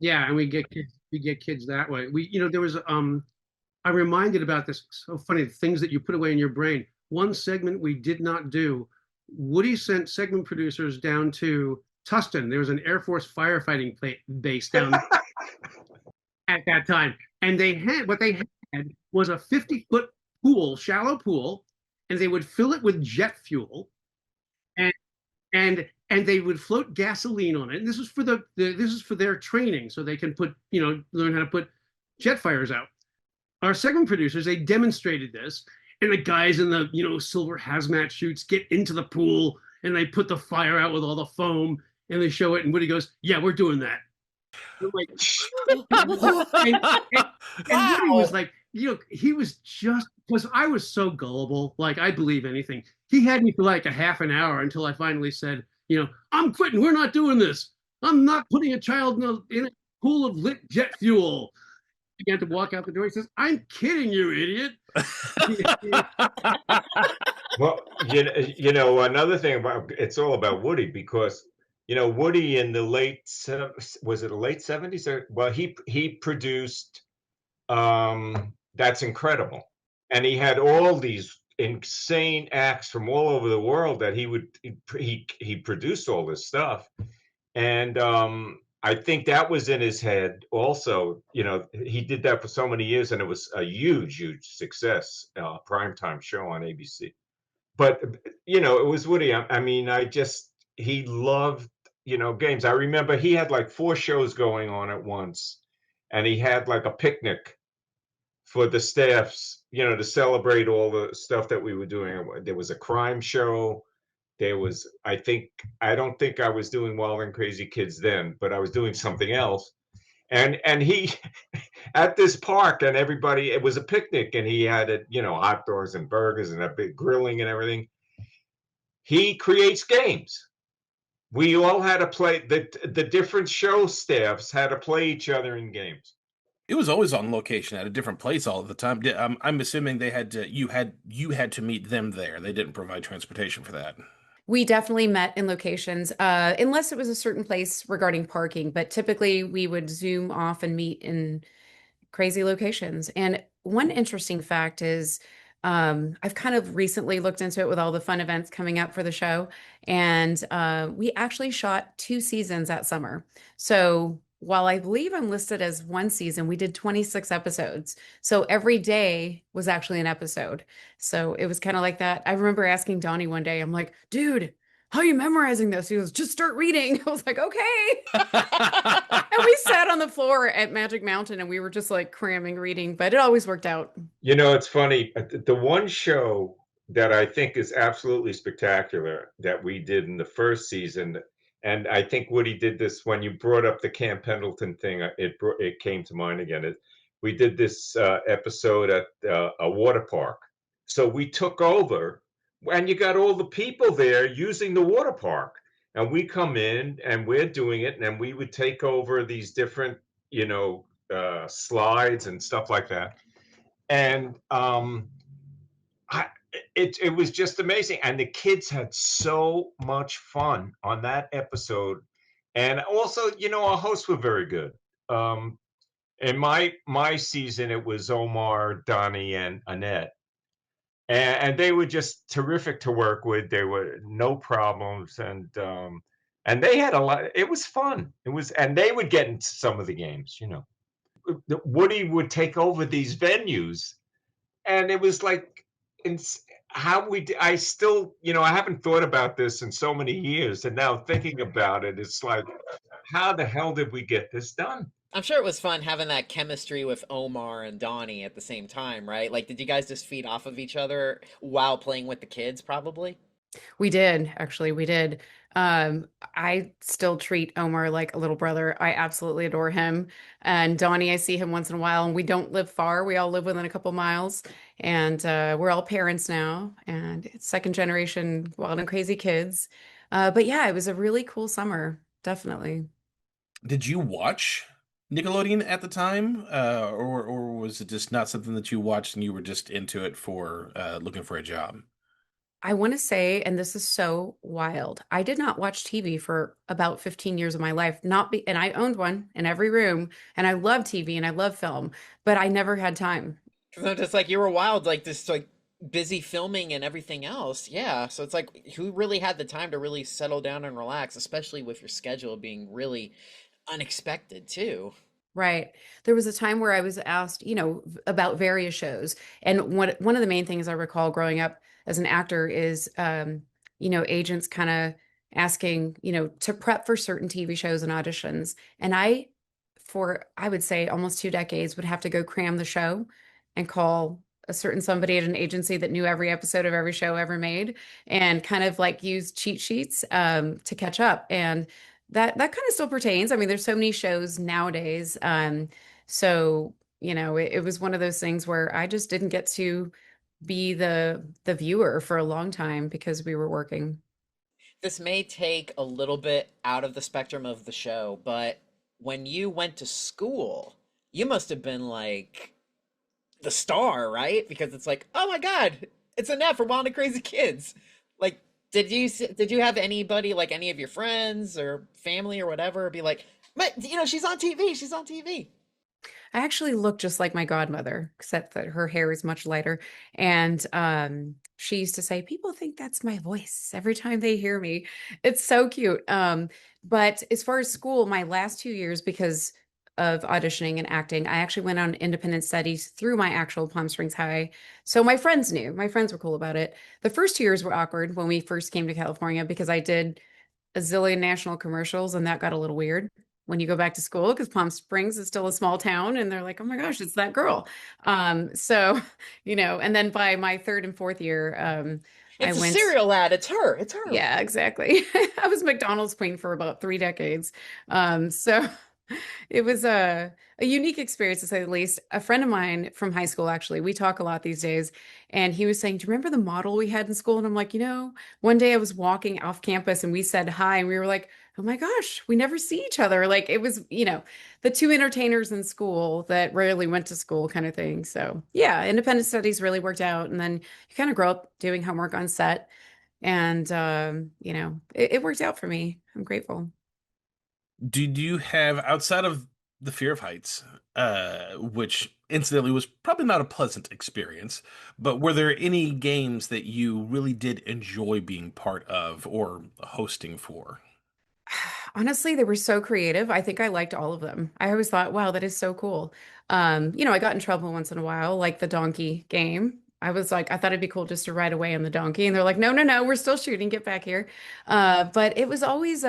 Yeah, and we get kids that way. There was I'm reminded about this, so funny, things that you put away in your brain. One segment we did not do, Woody sent segment producers down to Tustin. There was an Air Force firefighting base down at that time. And what they had was a 50-foot pool, shallow pool, and they would fill it with jet fuel. And they would float gasoline on it. And this was for their training, so they can learn how to put jet fires out. Our segment producers, they demonstrated this, and the guys in the silver hazmat suits get into the pool and they put the fire out with all the foam and they show it. And Woody goes, "Yeah, we're doing that." We're like, and Woody was like, he was just, because I was so gullible, like I'd believe anything. He had me for like a half an hour until I finally said, I'm quitting. We're not doing this. I'm not putting a child in a pool of lit jet fuel. He began to walk out the door. He says, "I'm kidding you, idiot." Well, another thing about it's all about Woody, because Woody in the was it the late 70s? Well, he produced That's Incredible, and he had all these insane acts from all over the world that he produced all this stuff, and I think that was in his head also. He did that for so many years, and it was a huge success, primetime show on ABC. But it was Woody. I mean, he loved games. I remember he had like 4 shows going on at once, and he had like a picnic for the staffs, to celebrate all the stuff that we were doing. There was a crime show. There was, I don't think I was doing Wild and Crazy Kids then, but I was doing something else. And he at this park, and everybody, it was a picnic, and he had it, hot dogs and burgers and a big grilling and everything. He creates games. We all had to play, the different show staffs had to play each other in games. It was always on location at a different place all of the time. I'm assuming they had to, you had to meet them there. They didn't provide transportation for that. We definitely met in locations, unless it was a certain place regarding parking, but typically we would Zoom off and meet in crazy locations. And one interesting fact is, I've kind of recently looked into it with all the fun events coming up for the show, and we actually shot 2 seasons that summer. So while I believe I'm listed as 1 season, we did 26 episodes. So every day was actually an episode. So it was kind of like that. I remember asking Donnie one day, I'm like, dude, how are you memorizing this? He goes, just start reading. I was like, okay. And we sat on the floor at Magic Mountain and we were just like cramming reading, but it always worked out. It's funny. The one show that I think is absolutely spectacular that we did in the first season, and I think Woody did this when you brought up the Camp Pendleton thing, it came to mind again. We did this episode at a water park. So we took over, and you got all the people there using the water park. And we come in and we're doing it, and we would take over these different, slides and stuff like that. And it was just amazing. And the kids had so much fun on that episode. And also, our hosts were very good. In my season, it was Omar, Donnie, and Annette. And they were just terrific to work with. They were no problems, and they had a lot. It was fun. And they would get into some of the games. Woody would take over these venues, and it was like, I still, I haven't thought about this in so many years, and now thinking about it, it's like, how the hell did we get this done? I'm sure it was fun having that chemistry with Omar and Donnie at the same time, right? Like, did you guys just feed off of each other while playing with the kids, probably? We did, actually, we did. I still treat Omar like a little brother. I absolutely adore him. And Donnie, I see him once in a while, and we don't live far. We all live within a couple miles, and we're all parents now, and it's second generation Wild and Crazy Kids. But yeah, it was a really cool summer, definitely. Did you watch Nickelodeon at the time, or was it just not something that you watched and you were just into it for looking for a job? I want to say, and this is so wild, I did not watch TV for about 15 years of my life. And I owned one in every room, and I love TV and I love film, but I never had time. Because I'm just like, you were wild, like just like busy filming and everything else. Yeah. So it's like, who really had the time to really settle down and relax, especially with your schedule being really unexpected too. Right. There was a time where I was asked, about various shows. And one of the main things I recall growing up as an actor is, agents kind of asking, to prep for certain TV shows and auditions. And I would say almost 2 decades, would have to go cram the show and call a certain somebody at an agency that knew every episode of every show ever made, and kind of like use cheat sheets to catch up. And that kind of still pertains. I mean, there's so many shows nowadays. So, it was one of those things where I just didn't get to be the viewer for a long time because we were working. This may take a little bit out of the spectrum of the show, but when you went to school, you must have been like the star, right? Because it's like, oh my God, it's Annette from Wild and Crazy Kids. Like, did you have anybody, like any of your friends or family or whatever, be like, but she's on TV, she's on TV? I actually look just like my godmother, except that her hair is much lighter. And she used to say, people think that's my voice every time they hear me. It's so cute. But as far as school, my last 2 years, because of auditioning and acting, I actually went on independent studies through my actual Palm Springs High. So my friends knew. My friends were cool about it. The first 2 years were awkward when we first came to California because I did a zillion national commercials, and that got a little weird when you go back to school, because Palm Springs is still a small town, and they're like, oh my gosh, it's that girl. So, and then by my third and fourth year, I It's a went. serial ad. It's her. It's her. Yeah, exactly. I was McDonald's queen for about 3 decades. So it was a unique experience to say the least. A friend of mine from high school, actually, we talk a lot these days, and he was saying, do you remember the model we had in school? And I'm like, one day I was walking off campus and we said hi, and we were like, oh my gosh, we never see each other. Like it was, the two entertainers in school that rarely went to school kind of thing. So yeah, independent studies really worked out. And then you kind of grow up doing homework on set. And, it worked out for me. I'm grateful. Did you have, outside of the fear of heights, which incidentally was probably not a pleasant experience, but were there any games that you really did enjoy being part of or hosting for? Honestly, they were so creative. I think I liked all of them. I always thought, wow, that is so cool. I got in trouble once in a while, like the donkey game. I was like, I thought it'd be cool just to ride away on the donkey. And they're like, no, no, no, we're still shooting. Get back here. But it was always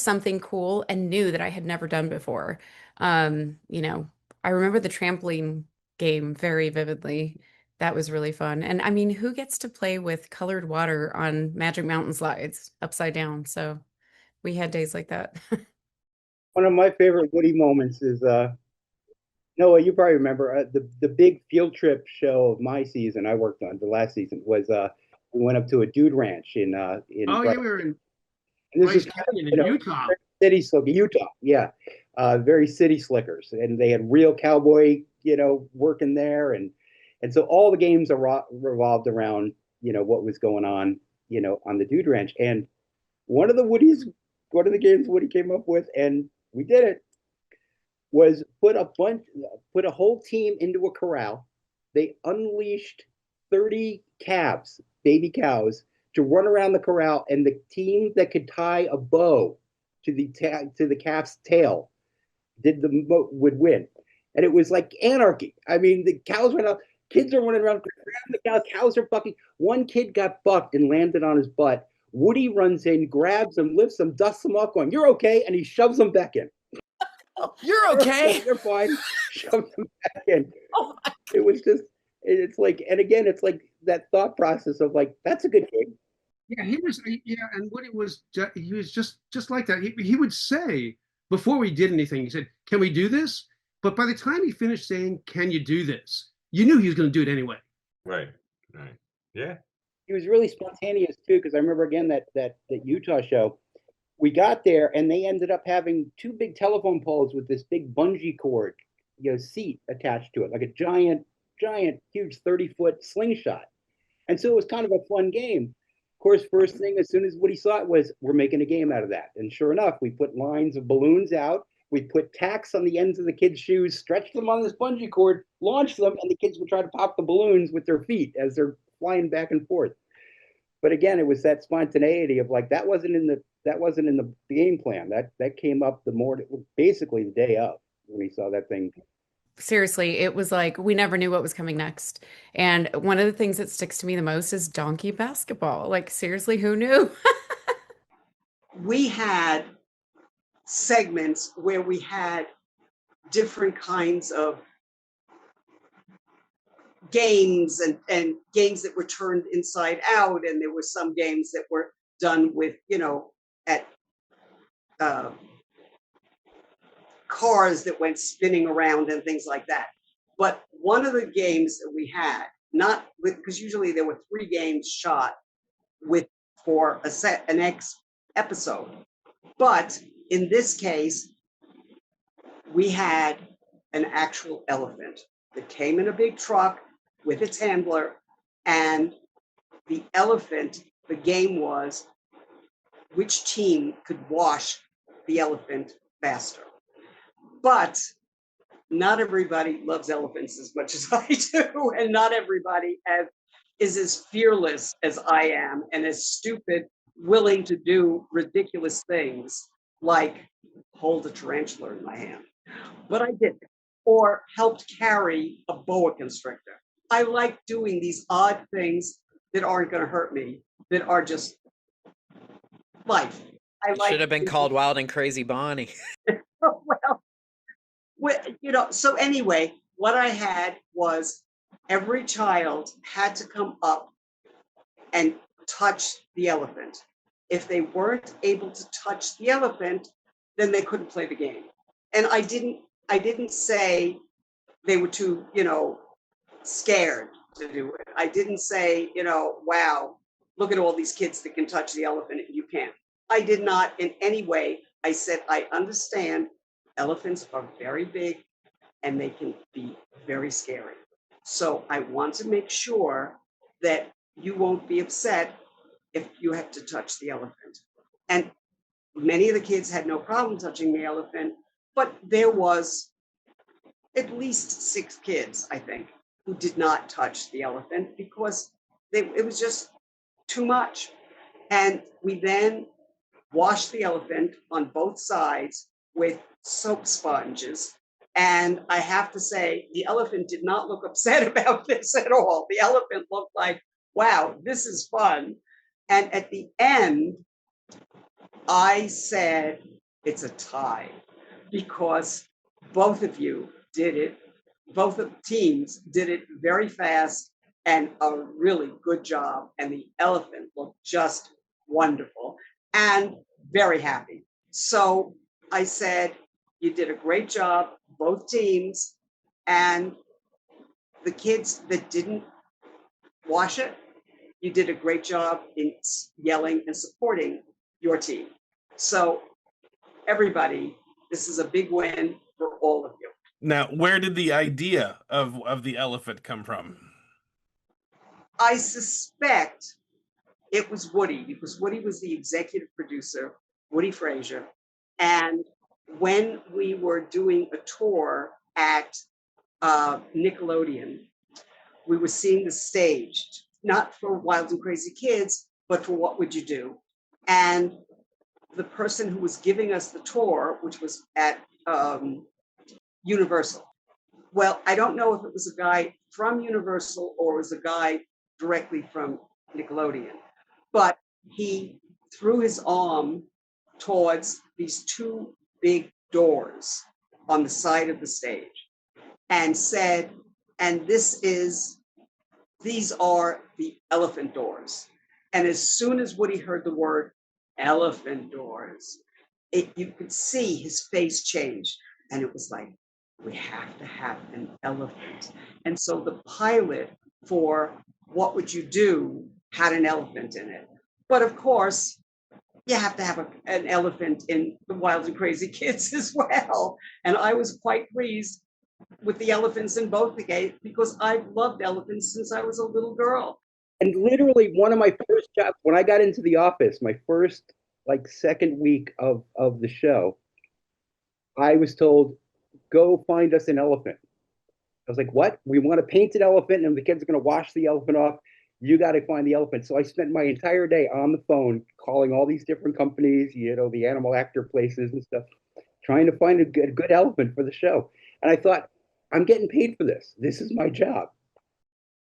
something cool and new that I had never done before. I remember the trampoline game very vividly. That was really fun. And I mean, who gets to play with colored water on Magic Mountain slides upside down? So we had days like that. One of my favorite Woody moments is Noah, you probably remember the big field trip show of my season I worked on, the last season, was we went up to a dude ranch in Oh yeah, we were in and this Rice is Canyon in Utah. city slicker, Utah, yeah, very city slickers, and they had real cowboy, working there, and so all the games revolved around what was going on, on the dude ranch, and one of the games Woody came up with, and we did it, was put a whole team into a corral. They unleashed 30 calves, baby cows, to run around the corral, and the team that could tie a bow to the calf's tail would win. And it was like anarchy. I mean, the cows went up, kids are running around, grabbing the cows are bucking. One kid got bucked and landed on his butt. Woody runs in, grabs him, lifts him, dusts him off, going, "You're okay," and he shoves him back in. You're okay. You're fine. Shoves him back in. Oh my. It was just, it's like, and again, it's like that thought process of like, that's a good game. Yeah, and Woody he was just like that. He would say before we did anything, he said, "Can we do this?" But by the time he finished saying, "Can you do this?" you knew he was going to do it anyway. Right. Yeah. He was really spontaneous too, because I remember again that Utah show. We got there and they ended up having two big telephone poles with this big bungee cord, seat attached to it, like a giant, huge 30-foot slingshot. And so it was kind of a fun game. Of course, first thing, as soon as Woody saw it, was we're making a game out of that. And sure enough, we put lines of balloons out. We put tacks on the ends of the kids' shoes, stretched them on this bungee cord, launched them, and the kids would try to pop the balloons with their feet as they're flying back and forth. But again, it was that spontaneity of like, that wasn't in the game plan. That came up basically the day of, when we saw that thing. Seriously, it was like we never knew what was coming next. And one of the things that sticks to me the most is donkey basketball. Like, seriously, who knew? We had segments where we had different kinds of games and games that were turned inside out, and there were some games that were done with at cars that went spinning around and things like that. But one of the games that we had, not with, because usually there were 3 games shot for an episode, but in this case we had an actual elephant that came in a big truck with its handler, and the elephant, the game was which team could wash the elephant faster. But not everybody loves elephants as much as I do, and not everybody is as fearless as I am and as stupid, willing to do ridiculous things like hold a tarantula in my hand. But I did, or helped carry a boa constrictor. I like doing these odd things that aren't going to hurt me, that are just life. I It like should have been called Wild and Crazy Bonnie. So anyway, what I had was every child had to come up and touch the elephant. If they weren't able to touch the elephant, then they couldn't play the game. And I didn't say they were too, scared to do it. I didn't say, wow, look at all these kids that can touch the elephant and you can't. I did not in any way. I said, I understand elephants are very big and they can be very scary. So I want to make sure that you won't be upset if you have to touch the elephant. And many of the kids had no problem touching the elephant, but there was at least 6 kids, I think, who did not touch the elephant because it was just too much. And we then washed the elephant on both sides with soap sponges. And I have to say, the elephant did not look upset about this at all. The elephant looked like, wow, this is fun. And at the end, I said, it's a tie because both of you did it. Both of the teams did it very fast and a really good job. And the elephant looked just wonderful and very happy. So I said, you did a great job, both teams. And the kids that didn't wash it, you did a great job in yelling and supporting your team. So everybody, this is a big win for all of you. Now, where did the idea of the elephant come from? I suspect it was Woody, because Woody was the executive producer, Woody Frazier. And when we were doing a tour at Nickelodeon, we were seeing the stage, not for Wild and Crazy Kids, but for What Would You Do? And the person who was giving us the tour, which was at Universal. Well, I don't know if it was a guy from Universal or it was a guy directly from Nickelodeon, but he threw his arm towards these 2 big doors on the side of the stage and said, and these are the elephant doors. And as soon as Woody heard the word elephant doors, you could see his face change. And it was like, we have to have an elephant. And so the pilot for What Would You Do had an elephant in it. But of course, you have to have an elephant in the Wild and Crazy Kids as well. And I was quite pleased with the elephants in both the games because I've loved elephants since I was a little girl. And literally one of my first jobs, when I got into the office, my first second week of the show, I was told, go find us an elephant. I was like, what? We want to paint an elephant and the kids are going to wash the elephant off. You got to find the elephant. So I spent my entire day on the phone calling all these different companies, the animal actor places and stuff, trying to find a good elephant for the show. And I thought, I'm getting paid for this. This is my job.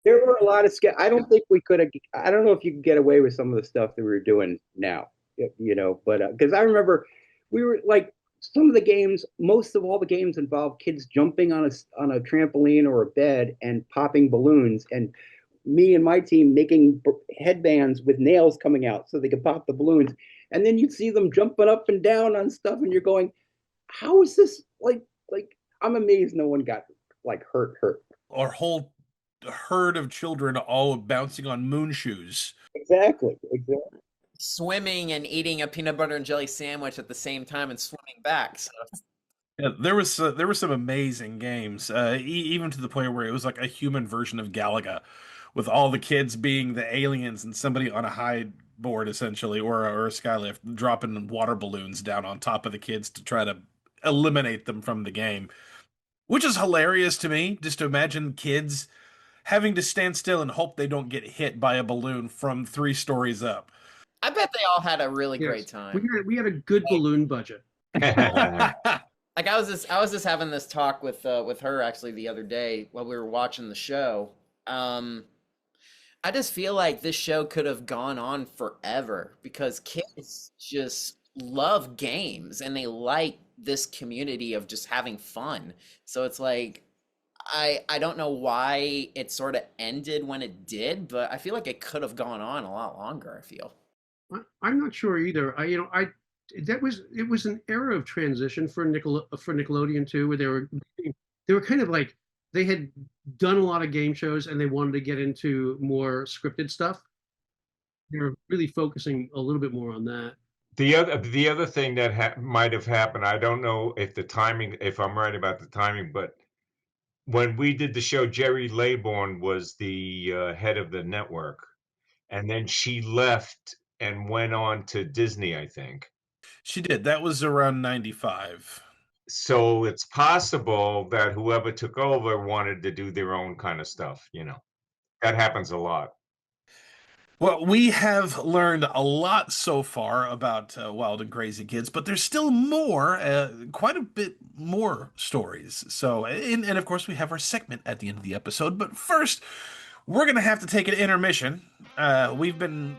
There were a lot of I don't think we could have. I don't know if you could get away with some of the stuff that we were doing now, but because I remember we were like some of the games, most of all the games involved kids jumping on a trampoline or a bed and popping balloons, and me and my team making headbands with nails coming out so they could pop the balloons. And then you'd see them jumping up and down on stuff, and you're going, how is this like? I'm amazed no one got hurt. Or whole herd of children all bouncing on moon shoes. Exactly. Swimming and eating a peanut butter and jelly sandwich at the same time and swimming back. So. Yeah, there were some amazing games, even to the point where it was like a human version of Galaga, with all the kids being the aliens and somebody on a high board essentially, or a skylift, dropping water balloons down on top of the kids to try to eliminate them from the game, which is hilarious to me. Just to imagine kids having to stand still and hope they don't get hit by a balloon from 3 stories up. I bet they all had a really great time. We had a good balloon budget. Like I was just having this talk with her actually the other day while we were watching the show. I just feel like this show could have gone on forever because kids just love games and they like this community of just having fun. So it's like I don't know why it sort of ended when it did, but I feel like it could have gone on a lot longer, I feel. I'm not sure either. It was an era of transition for Nickelodeon too, where they were kind of like they had done a lot of game shows and they wanted to get into more scripted stuff. They were really focusing a little bit more on that. The other thing that might have happened, I don't know if I'm right about the timing, but when we did the show, Jerry Laybourne was the head of the network, and then she left and went on to Disney, I think. She did. That was around 95. So it's possible that whoever took over wanted to do their own kind of stuff, That happens a lot. Well, we have learned a lot so far about Wild and Crazy Kids, but there's still more, quite a bit more stories. So, and of course, we have our segment at the end of the episode. But first, we're going to have to take an intermission. We've been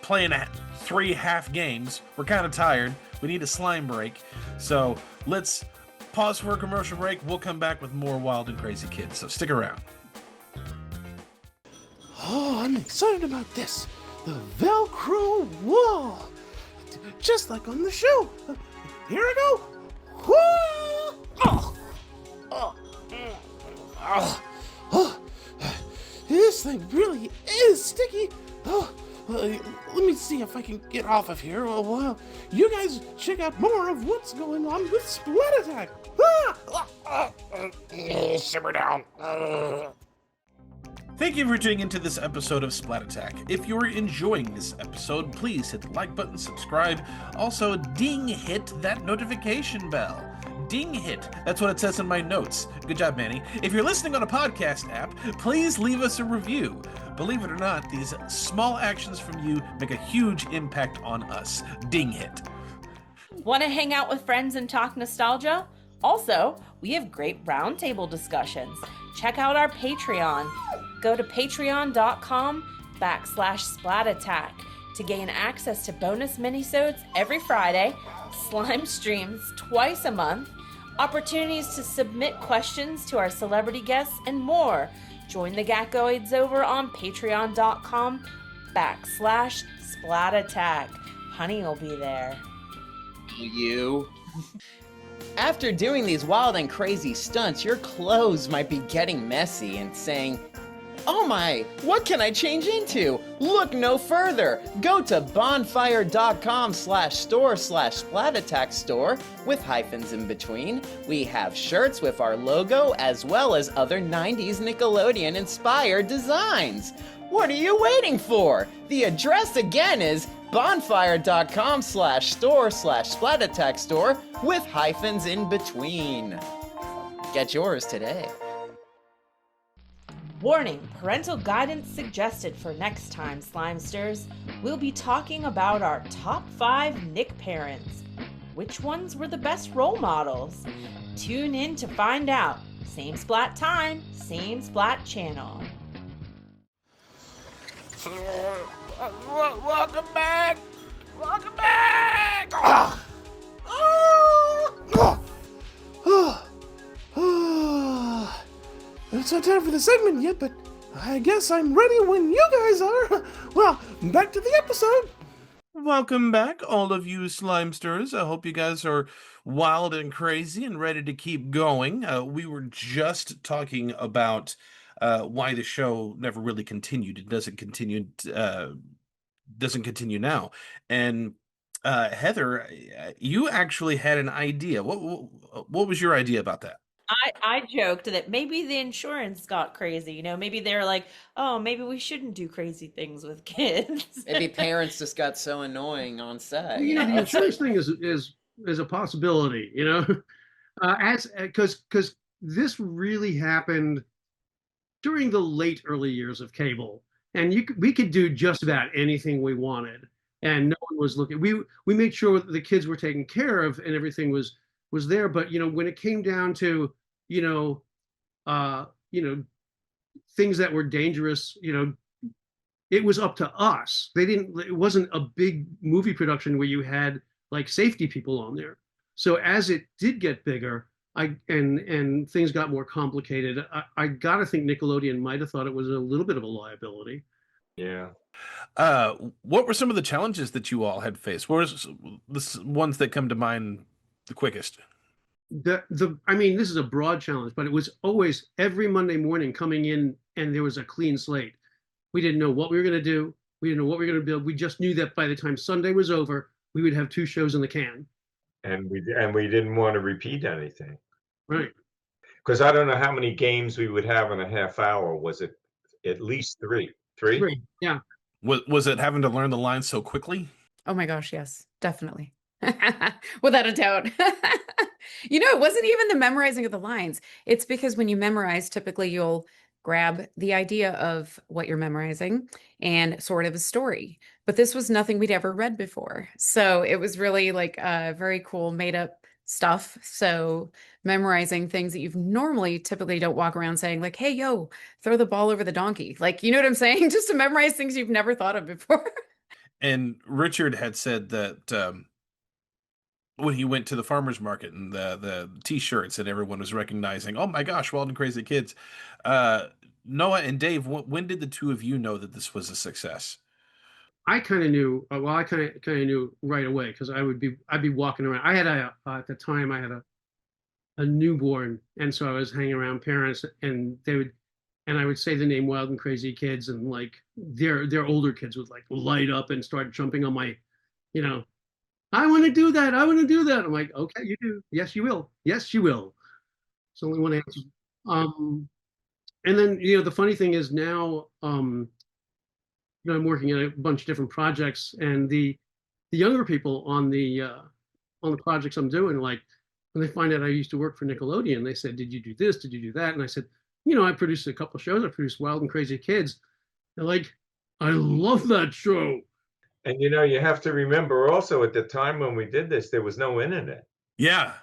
playing 3 half games. We're kind of tired. We need a slime break. So let's pause for a commercial break. We'll come back with more Wild and Crazy Kids. So stick around. Oh, I'm excited about this. The Velcro wall. Just like on the show. Here I go. Whoo! Oh. Oh. Oh. Oh. This thing really is sticky. Oh. Let me see if I can get off of here while you guys check out more of what's going on with Splat Attack. Simmer down. Thank you for tuning into this episode of Splat Attack. If you're enjoying this episode, please hit the like button, subscribe. Also, ding hit that notification bell. Ding hit. That's what it says in my notes. Good job, Manny. If you're listening on a podcast app, please leave us a review. Believe it or not, these small actions from you make a huge impact on us. Ding hit. Want to hang out with friends and talk nostalgia? Also, we have great roundtable discussions. Check out our Patreon. Go to patreon.com/splatattack to gain access to bonus minisodes every Friday, slime streams twice a month, opportunities to submit questions to our celebrity guests, and more. Join the Gackoids over on patreon.com/splatattack. Honey will be there. You. After doing these wild and crazy stunts, your clothes might be getting messy and saying, "Oh my, what can I change into?" Look no further. Go to bonfire.com/store/splatattack store with hyphens in between. We have shirts with our logo as well as other 90s Nickelodeon inspired designs. What are you waiting for? The address again is bonfire.com/store/splatattack store with hyphens in between. Get yours today. Warning, parental guidance suggested for next time, Slimesters. We'll be talking about our top 5 Nick parents. Which ones were the best role models? Tune in to find out. Same Splat time, same Splat channel. Welcome back! Welcome back! It's not time for the segment yet, but I guess I'm ready when you guys are. Well, back to the episode. Welcome back, all of you Slimesters. I hope you guys are wild and crazy and ready to keep going. We were just talking about why the show never really continued. It doesn't continue now. And Heather, you actually had an idea. What was your idea about that? I joked that maybe the insurance got crazy. You know, maybe they're like, oh, maybe we shouldn't do crazy things with kids. Maybe parents just got so annoying on set. The insurance thing is a possibility, because this really happened during the late early years of cable, and we could do just about anything we wanted, and no one was looking. We made sure that the kids were taken care of and everything was there. But when it came down to things that were dangerous, it was up to us. It wasn't a big movie production where you had like safety people on there. So as it did get bigger, and things got more complicated, I gotta think Nickelodeon might have thought it was a little bit of a liability. Yeah. What were some of the challenges that you all had faced? What were the ones that come to mind the quickest? I mean, this is a broad challenge, but it was always every Monday morning coming in and there was a clean slate. We didn't know what we were going to do. We didn't know what we were going to build. We just knew that by the time Sunday was over, we would have 2 shows in the can. And we didn't want to repeat anything. Right. Because I don't know how many games we would have in a half hour. Was it at least 3? 3? 3, yeah. Was it having to learn the lines so quickly? Oh my gosh, yes, definitely. Without a doubt. It wasn't even the memorizing of the lines. It's because when you memorize, typically you'll grab the idea of what you're memorizing and sort of a story. But this was nothing we'd ever read before. So it was really like very cool, made up stuff. So memorizing things that you've normally typically don't walk around saying like, hey, yo, throw the ball over the donkey. Like, you know what I'm saying? Just to memorize things you've never thought of before. And Richard had said that when he went to the farmer's market and the T-shirts and everyone was recognizing, oh my gosh, Wild and Crazy Kids. Noah and Dave, when did the two of you know that this was a success? I kind of knew. Well, I kind of knew right away because I'd be walking around. I had at the time I had a newborn, and so I was hanging around parents, and I would say the name Wild and Crazy Kids, and like their older kids would like light up and start jumping on my, I want to do that. I want to do that. I'm like, okay, you do. Yes, you will. Yes, you will. It's only one answer. And then the funny thing is now, I'm working on a bunch of different projects, and the younger people on the projects I'm doing, like when they find out I used to work for Nickelodeon, they said, "Did you do this? Did you do that?" And I said, I produced a couple of shows. I produced Wild and Crazy Kids. They're like, "I love that show." And you have to remember also at the time when we did this, there was no internet. Yeah.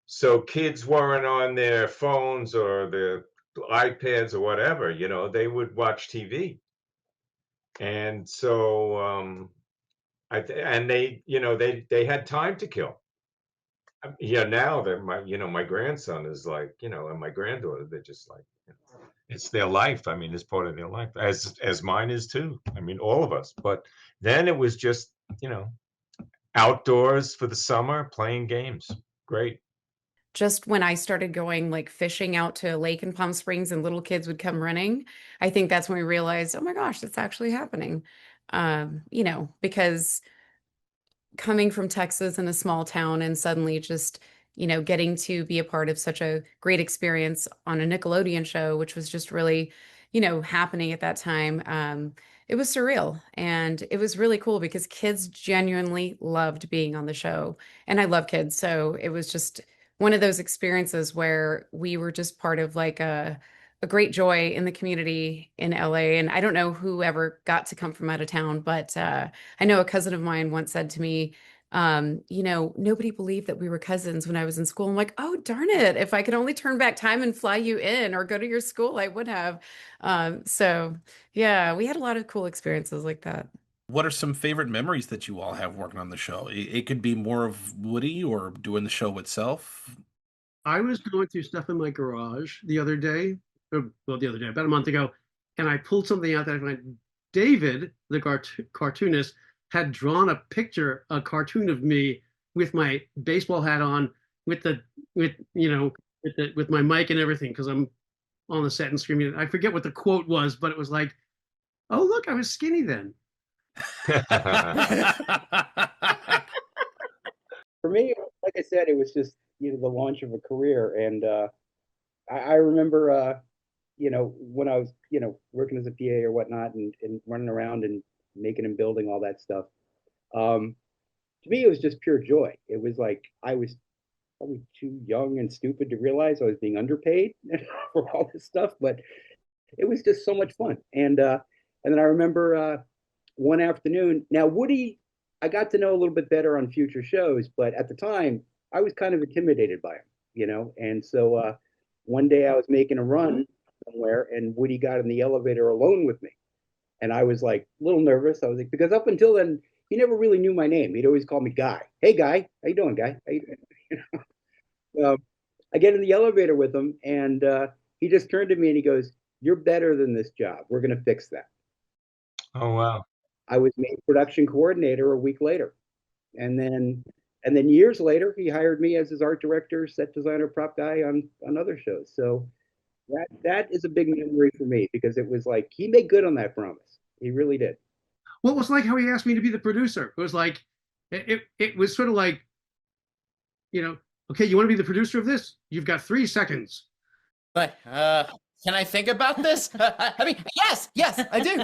So kids weren't on their phones or their iPads or whatever, they would watch TV. And so they had time to kill. Yeah, now that my grandson is like, and my granddaughter, they're just like, it's their life. I mean, it's part of their life, as mine is too. I mean, all of us. But then it was just, outdoors for the summer, playing games. Great. Just when I started going like fishing out to a lake in Palm Springs and little kids would come running, I think that's when we realized, oh my gosh, that's actually happening. Because coming from Texas in a small town and suddenly just, getting to be a part of such a great experience on a Nickelodeon show, which was just really, happening at that time. It was surreal and it was really cool because kids genuinely loved being on the show. And I love kids. So it was just one of those experiences where we were just part of like a great joy in the community in LA. And I don't know who ever got to come from out of town, but I know a cousin of mine once said to me, nobody believed that we were cousins when I was in school. I'm like, oh, darn it. If I could only turn back time and fly you in or go to your school, I would have. So yeah, we had a lot of cool experiences like that. What are some favorite memories that you all have working on the show? It could be more of Woody or doing the show itself. I was going through stuff in my garage the other day, about a month ago, and I pulled something out that I find David, the cartoonist, had drawn a cartoon of me with my baseball hat on, with my mic and everything, because I'm on the set and screaming. I forget what the quote was, but it was like, "Oh, look, I was skinny then." For me, like I said, it was just the launch of a career, and I remember when I was working as a PA or whatnot, and running around and making and building all that stuff. To me, it was just pure joy. It was like I was probably too young and stupid to realize I was being underpaid for all this stuff, but it was just so much fun. And then I remember one afternoon. Now Woody, I got to know a little bit better on future shows, but at the time I was kind of intimidated by him, And so one day I was making a run somewhere, and Woody got in the elevator alone with me. And I was like a little nervous. I was like, because up until then, he never really knew my name. He'd always call me Guy. Hey, Guy. How you doing, Guy? How you doing? I get in the elevator with him, and he just turned to me and he goes, "You're better than this job. We're going to fix that." Oh, wow. I was made production coordinator a week later. And then years later, he hired me as his art director, set designer, prop guy on other shows. So that is a big memory for me because it was like he made good on that promise. He really did. Well, it was like how he asked me to be the producer. It was like it was sort of like, okay, you want to be the producer of this? You've got 3 seconds. But can I think about this? I mean, yes, I do.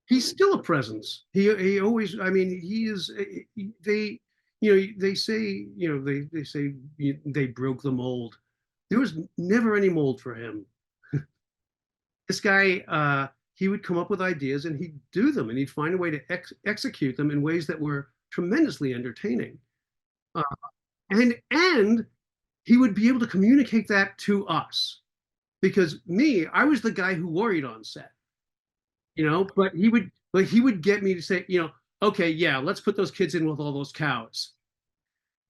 He's still a presence. He always. I mean, he is. They say they say they broke the mold. There was never any mold for him. This guy, he would come up with ideas and he'd do them, and he'd find a way to execute them in ways that were tremendously entertaining. And he would be able to communicate that to us, because I was the guy who worried on set. But he would get me to say, okay, yeah, let's put those kids in with all those cows.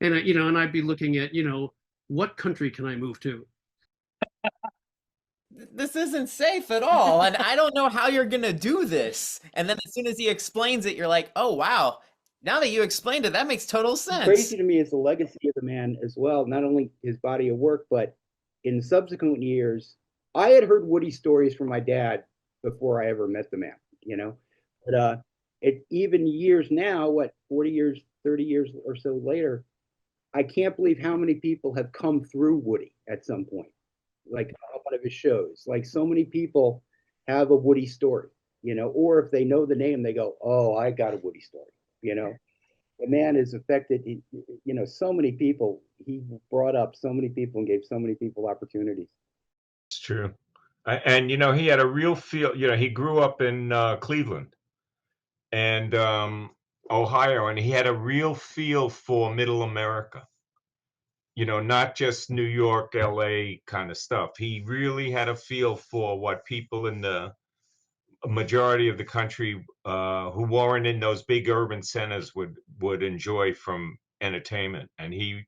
And and I'd be looking at, what country can I move to? This isn't safe at all, and I don't know how you're gonna do this. And then as soon as he explains it, you're like, oh wow, now that you explained it, that makes total sense. Crazy to me is the legacy of the man as well, not only his body of work, but in subsequent years, I had heard Woody stories from my dad before I ever met the man, but even years now, 40 years, 30 years or so later, I can't believe how many people have come through Woody at some point, like on one of his shows. Like so many people have a Woody story, or if they know the name, they go, "Oh, I got a Woody story." The man has affected, so many people. He brought up so many people and gave so many people opportunities. It's true. And he had a real feel. He grew up in Cleveland and Ohio, and he had a real feel for Middle America. Not just New York, LA kind of stuff. He really had a feel for what people in the majority of the country who weren't in those big urban centers would enjoy from entertainment. And he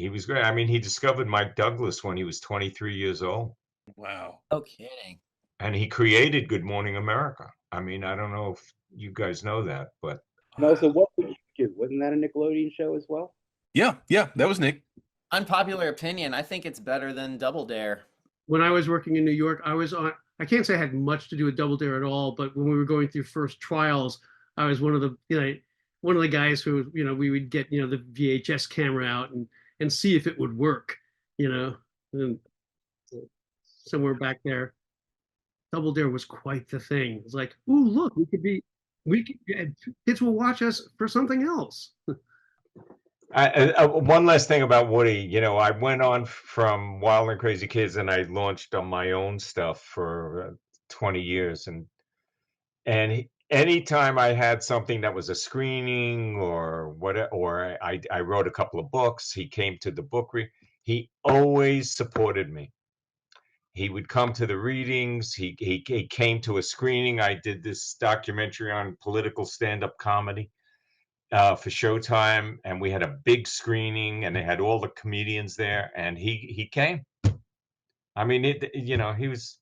was great. I mean, he discovered Mike Douglas when he was 23 years old. Wow. No kidding. And he created Good Morning America. I mean, I don't know if you guys know that, but. And also, What Would You Do? Wasn't that a Nickelodeon show as well? Yeah, that was Nick. Unpopular opinion, I think it's better than Double Dare. When I was working in New York, I can't say I had much to do with Double Dare at all, but when we were going through first trials, I was one of the guys who, we would get, the VHS camera out and see if it would work, and somewhere back there. Double Dare was quite the thing. It's like, ooh, look, kids will watch us for something else. One last thing about Woody, I went on from Wild and Crazy Kids and I launched on my own stuff for 20 years. And anytime I had something that was a screening or whatever, or I wrote a couple of books, he came to the book he always supported me. He would come to the readings. He came to a screening. I did this documentary on political stand-up comedy for Showtime, and we had a big screening, and they had all the comedians there, and he came. I mean, he was.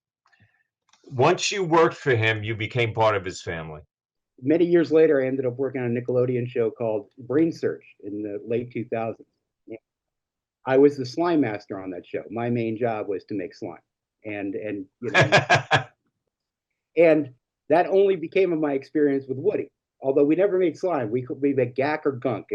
Once you worked for him, you became part of his family. Many years later, I ended up working on a Nickelodeon show called Brain Search in the late 2000s. I was the slime master on that show. My main job was to make slime. And and that only became my experience with Woody. Although we never made slime, we made gack or gunk.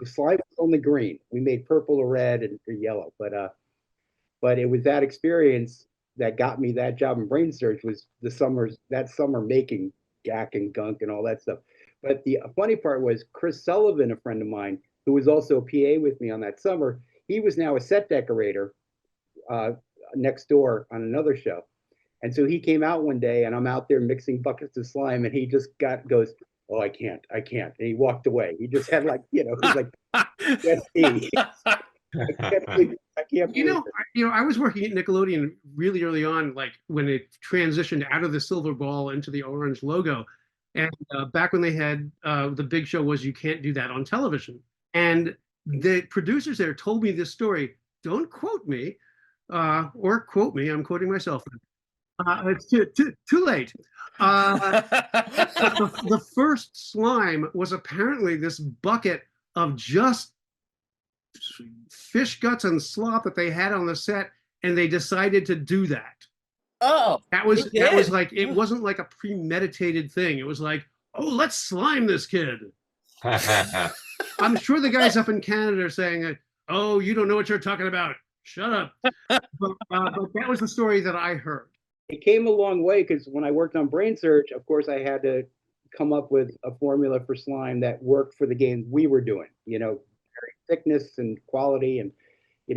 Slime was only green. We made purple or red or yellow. But it was that experience that got me that job in Brain Search. Was that summer making gack and gunk and all that stuff. But the funny part was Chris Sullivan, a friend of mine, who was also a PA with me on that summer. He was now a set decorator next door on another show. And so he came out one day and I'm out there mixing buckets of slime and he just goes, "Oh, I can't. And he walked away. He just had he's like, that's me. I can't believe it. I was working at Nickelodeon really early on, like when it transitioned out of the silver ball into the orange logo. And back when they had the big show was you can't do that on television. And the producers there told me this story. Don't quote me or quote me. I'm quoting myself. It's too late. But the first slime was apparently this bucket of just fish guts and slop that they had on the set, and they decided to do that. Oh, That was they did. like, it wasn't like a premeditated thing. It was like, oh, let's slime this kid. I'm sure the guys up in Canada are saying, oh, you don't know what you're talking about. Shut up. But that was the story that I heard. It came a long way because when I worked on Brain Search, of course, I had to come up with a formula for slime that worked for the games we were doing, thickness and quality and,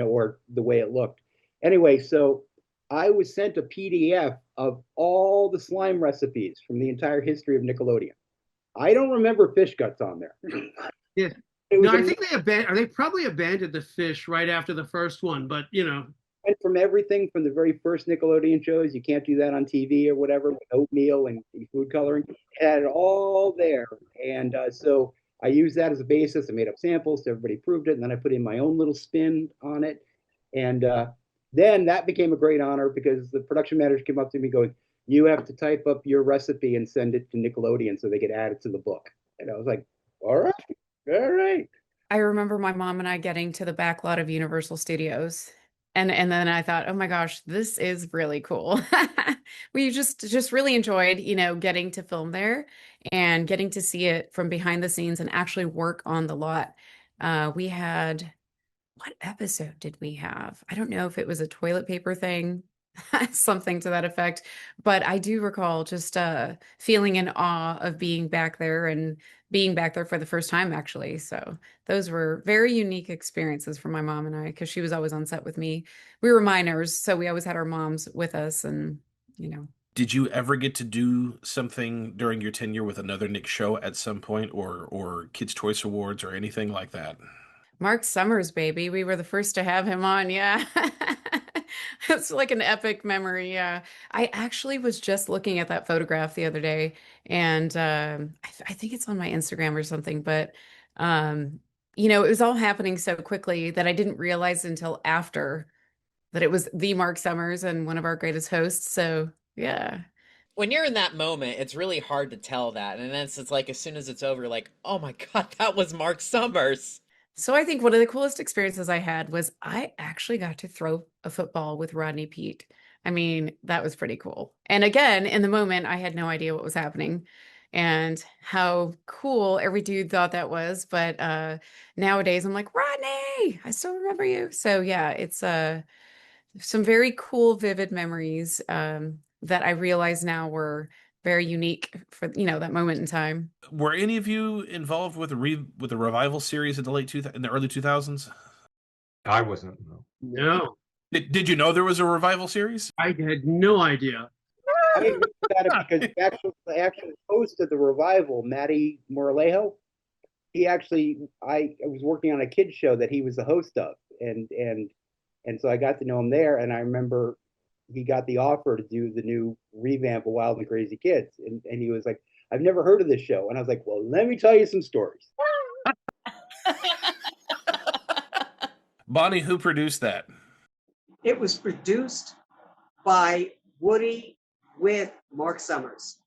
or the way it looked. Anyway, so I was sent a PDF of all the slime recipes from the entire history of Nickelodeon. I don't remember fish guts on there. Yeah. No, I think they probably abandoned the fish right after the first one, but And from everything from the very first Nickelodeon shows, you can't do that on TV or whatever, with oatmeal and food coloring. It had it all there. And so I used that as a basis. I made up samples, so everybody proved it. And then I put in my own little spin on it. And then that became a great honor because the production manager came up to me going, you have to type up your recipe and send it to Nickelodeon so they could add it to the book. And I was like, all right. I remember my mom and I getting to the back lot of Universal Studios. And then I thought, oh my gosh, this is really cool. We just really enjoyed, getting to film there and getting to see it from behind the scenes and actually work on the lot. We had, what episode did we have? I don't know if it was a toilet paper thing, something to that effect, but I do recall just feeling in awe of being back there and being back there for the first time, actually. So those were very unique experiences for my mom and I, because she was always on set with me. We were minors, so we always had our moms with us, and Did you ever get to do something during your tenure with another Nick show at some point, or Kids' Choice Awards or anything like that? Mark Summers, baby. We were the first to have him on. Yeah. It's like an epic memory. Yeah. I actually was just looking at that photograph the other day, and I think it's on my Instagram or something, but it was all happening so quickly that I didn't realize until after that it was the Mark Summers and one of our greatest hosts. So yeah. When you're in that moment, it's really hard to tell that. And then it's like, as soon as it's over, like, oh my God, that was Mark Summers. So I think one of the coolest experiences I had was I actually got to throw a football with Rodney Peete. I mean, that was pretty cool. And again, in the moment, I had no idea what was happening and how cool every dude thought that was. But nowadays, I'm like, Rodney, I still remember you. So yeah, it's some very cool, vivid memories that I realize now were very unique for that moment in time. Were any of you involved with the revival series in the early 2000s? I wasn't. No. No, Did you know there was a revival series? I had no idea. I didn't know about it because the actual host of the revival, Matty Moralejo, I was working on a kids show that he was the host of, and so I got to know him there, and I remember he got the offer to do the new revamp of Wild and Crazy Kids, and he was like, I've never heard of this show, and I was like, well, let me tell you some stories. Bonnie, who produced that? It was produced by Woody with Mark Summers.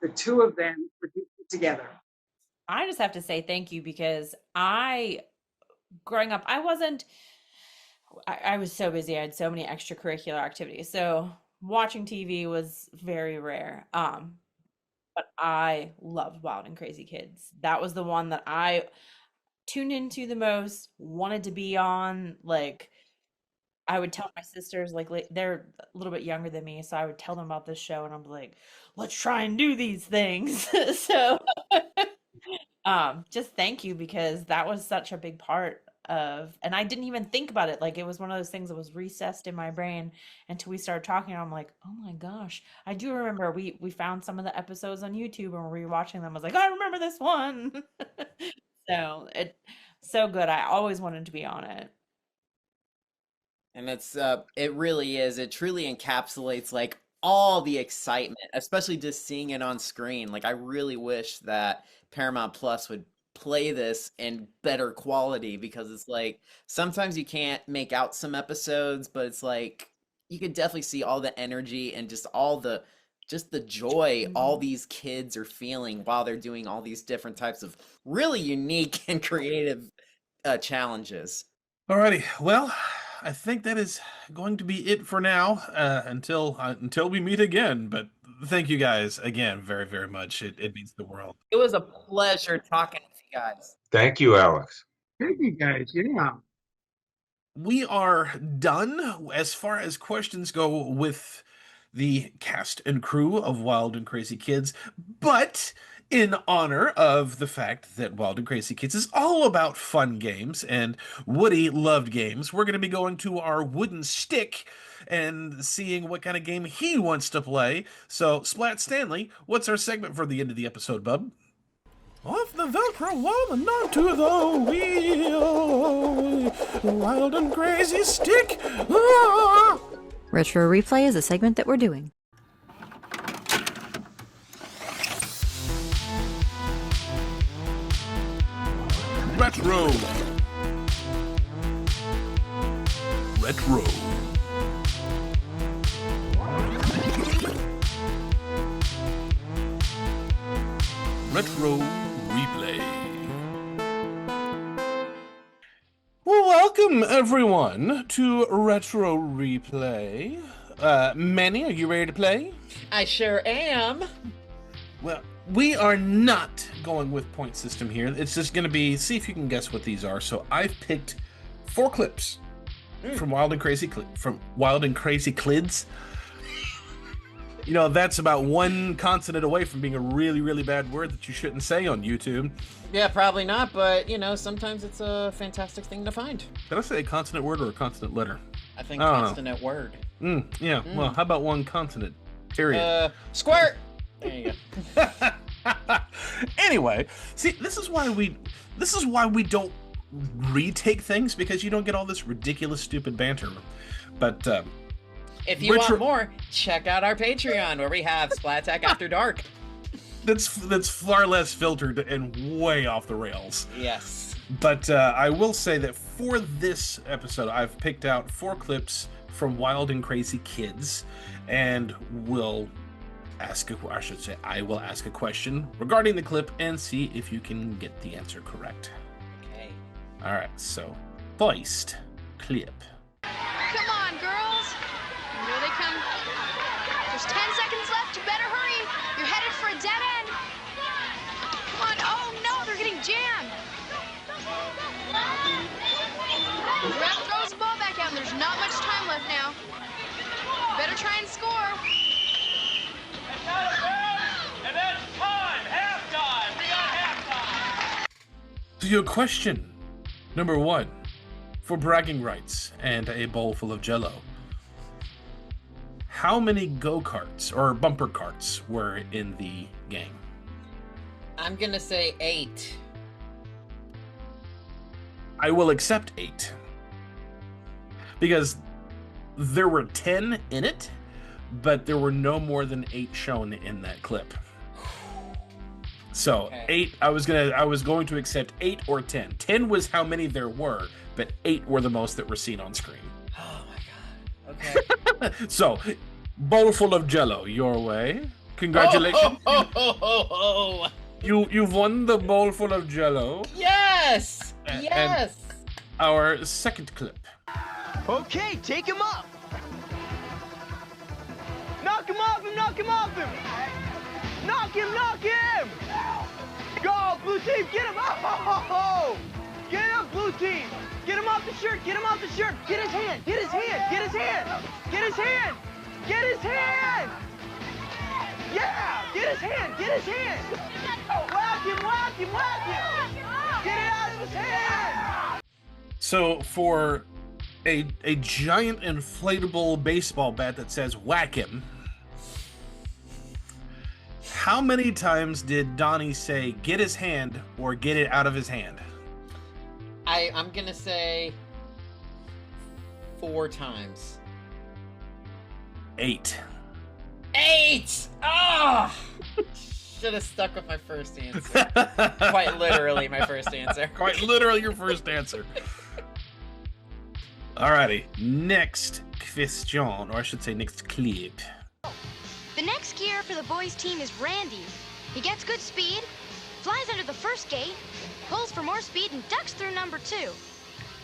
The two of them produced it together. I just have to say thank you because growing up, I was so busy. I had so many extracurricular activities. So watching TV was very rare. But I loved Wild and Crazy Kids. That was the one that I tuned into the most, wanted to be on. Like, I would tell my sisters, like, they're a little bit younger than me, so I would tell them about this show, and I'm like, let's try and do these things. So just thank you, because that was such a big part of, and I didn't even think about it. Like, it was one of those things that was recessed in my brain until we started talking. And I'm like, oh my gosh, I do remember we found some of the episodes on YouTube and we were watching them. I was like, I remember this one. So it's so good. I always wanted to be on it. And it really is. It truly encapsulates like all the excitement, especially just seeing it on screen. Like I really wish that Paramount Plus would play this in better quality because it's like sometimes you can't make out some episodes, but it's like you could definitely see all the energy and just the joy all these kids are feeling while they're doing all these different types of really unique and creative challenges. Alrighty, well, I think that is going to be it for now until we meet again. But thank you guys again very, very much. It means the world. It was a pleasure talking with you guys. Thank you, Alex. Thank you guys. Yeah. We are done as far as questions go with the cast and crew of Wild and Crazy Kids, but in honor of the fact that Wild and Crazy Kids is all about fun games and Woody loved games, we're going to be going to our wooden stick and seeing what kind of game he wants to play. So, Splat Stanley, what's our segment for the end of the episode, bub? Off the Velcro wall and onto the wheel. Wild and Crazy Stick. Ah! Retro Replay is a segment that we're doing. Retro. Retro. Retro Replay. Welcome, everyone, to Retro Replay. Manny, are you ready to play? I sure am. Well, we are not going with point system here. It's just going to be, see if you can guess what these are. So I've picked 4 clips from Wild and Crazy Clids. You know, that's about one consonant away from being a really, really bad word that you shouldn't say on YouTube. Yeah, probably not, but, you know, sometimes it's a fantastic thing to find. Did I say a consonant word or a consonant letter? I think consonant word. Yeah, well, how about one consonant? Period. Squirt! There you go. Anyway, see, this is why we don't retake things, because you don't get all this ridiculous, stupid banter. But, if you want more, check out our Patreon where we have Splat Attack After Dark. That's far less filtered and way off the rails. Yes. But I will say that for this episode, I've picked out 4 clips from Wild and Crazy Kids, and I will ask a question regarding the clip and see if you can get the answer correct. Okay. All right, so first clip. Come on, girls. Here they come. There's 10 seconds left. You better hurry. You're headed for a dead end. Come on. Oh, no, they're getting jammed. The ref throws the ball back out, and there's not much time left now. Better try and score. And then time, halftime. We got halftime. So your question, number 1, for bragging rights and a bowl full of Jell-O. How many go-karts or bumper carts were in the game? I'm gonna say 8. I will accept 8. Because there were 10 in it, but there were no more than 8 shown in that clip. So Okay. 8, I was going to accept 8 or 10. 10 was how many there were, but 8 were the most that were seen on screen. Oh my god. Okay. So, bowl full of Jell-O your way. Congratulations. Oh. You've won the bowl full of Jell-O. Yes! And Yes! our second clip. Okay, take him up. Knock him off him, knock him off him. Knock him. Go, blue team, get him. Oh! Get him, blue team. Get him off the shirt, get him off the shirt. Get his hand, get his hand, get his hand. Get his hand, get his hand. Yeah, get his hand, get his hand. Whack him. Get it out of his hand. So, for a giant inflatable baseball bat that says whack him, how many times did Donnie say get his hand or get it out of his hand? I'm gonna say 4 times. 8. 8! Oh! Should have stuck with my first answer. Quite literally my first answer. Quite literally your first answer. Alrighty, next question, or I should say next clip. The next gear for the boys' team is Randy. He gets good speed, flies under the first gate, pulls for more speed, and ducks through number 2.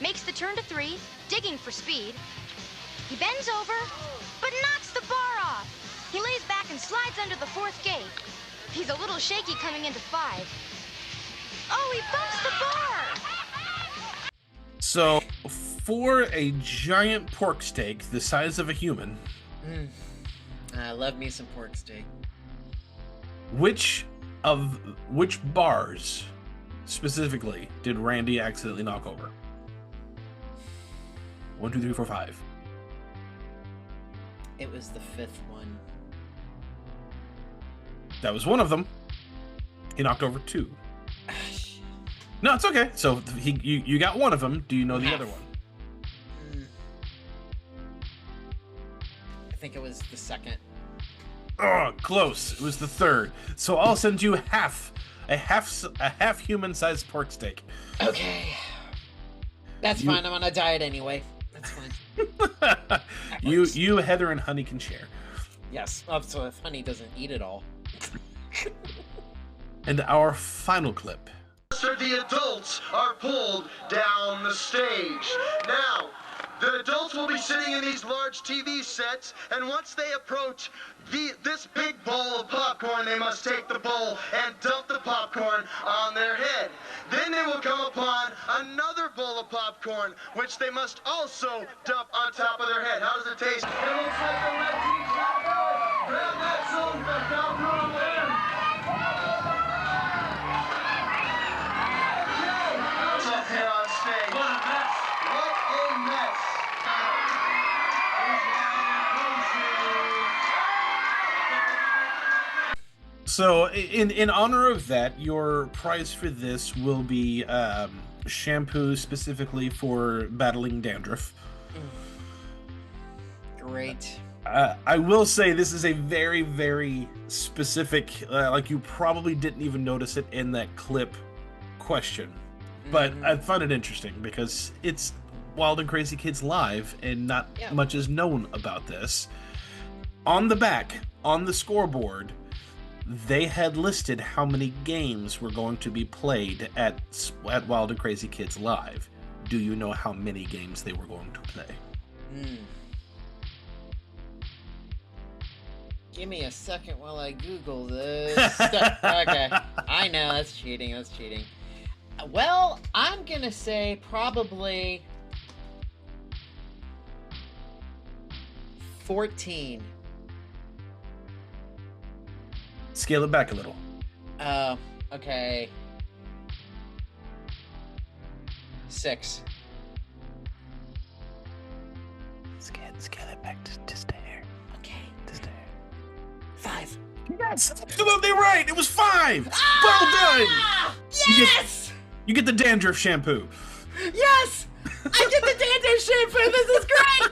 Makes the turn to 3, digging for speed. He bends over, but knocks the bar off. He lays back and slides under the 4th gate. He's a little shaky coming into 5. Oh, he bumps the bar! So, for a giant pork steak the size of a human, I love me some pork steak. which bars specifically did Randy accidentally knock over? 1, 2, 3, 4, 5. It was the 5th one. That was one of them. He knocked over 2. No, it's okay. So you got one of them. Do you know the other one? I think it was the 2nd. Oh, close. It was the 3rd. So I'll send you a half human-sized pork steak. Okay. That's fine. I'm on a diet anyway. That's fine. You, Heather, and Honey can share. Yes. So if Honey doesn't eat it all. And our final clip. The adults are pulled down the stage. Now, the adults will be sitting in these large TV sets, and once they approach this big bowl of popcorn, they must take the bowl and dump the popcorn on their head. Then they will come upon another bowl of popcorn, which they must also dump on top of their head. How does it taste? It looks like the red team's got it going. Grab that zone back down through there. Up here on stage. What a mess. What a mess. So, in honor of that, your prize for this will be shampoo specifically for battling dandruff. Great. I will say this is a very, very specific, like you probably didn't even notice it in that clip question. But I found it interesting because it's Wild and Crazy Kids Live and not much is known about this. On the back, on the scoreboard, they had listed how many games were going to be played at Wild and Crazy Kids Live. Do you know how many games they were going to play? Give me a second while I Google this. Okay. I know, that's cheating. That's cheating. Well, I'm gonna say probably 14. Scale it back a little. Okay. 6. Scale it back just a hair. Okay. Just a hair. 5. Yes! Absolutely right! It was 5! Ah! Well done! Yes! You get the dandruff shampoo. Yes! I get the dandruff shampoo! This is great!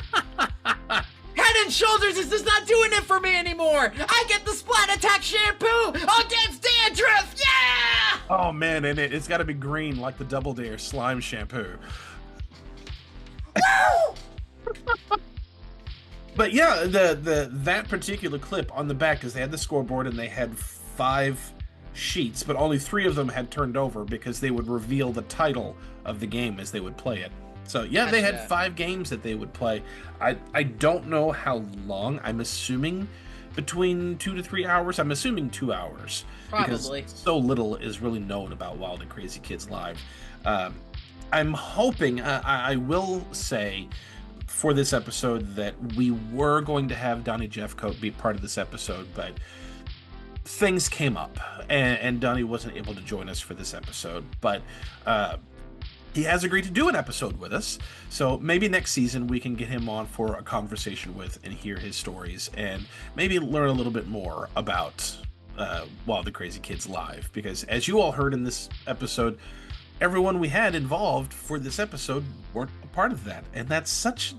Head and Shoulders is just not doing it for me anymore! I get the Splat Attack shampoo against dandruff! Yeah! Oh man, and it's got to be green like the Double Dare slime shampoo. But yeah, that particular clip on the back, because they had the scoreboard and they had 5 sheets, but only 3 of them had turned over because they would reveal the title of the game as they would play it. So yeah, they had 5 games that they would play. I don't know how long. I'm assuming between 2 to 3 hours. I'm assuming 2 hours. Probably. Because so little is really known about Wild and Crazy Kids Live. I'm hoping, I will say for this episode that we were going to have Donnie Jeffcoat be part of this episode, but things came up and Donnie wasn't able to join us for this episode. But he has agreed to do an episode with us, so maybe next season we can get him on for a conversation with and hear his stories and maybe learn a little bit more about Wild and Crazy Kids Live, because as you all heard in this episode, everyone we had involved for this episode weren't a part of that, and that's such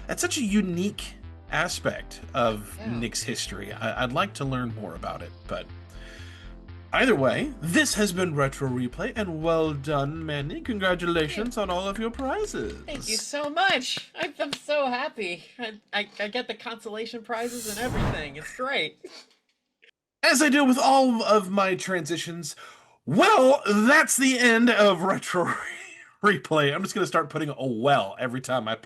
a unique aspect of Nick's history. I'd like to learn more about it, but either way, this has been Retro Replay, and well done, Manny. Congratulations on all of your prizes. Thank you so much. I'm so happy. I get the consolation prizes and everything. It's great. As I do with all of my transitions, well, that's the end of Retro Replay. I'm just going to start putting a well every time I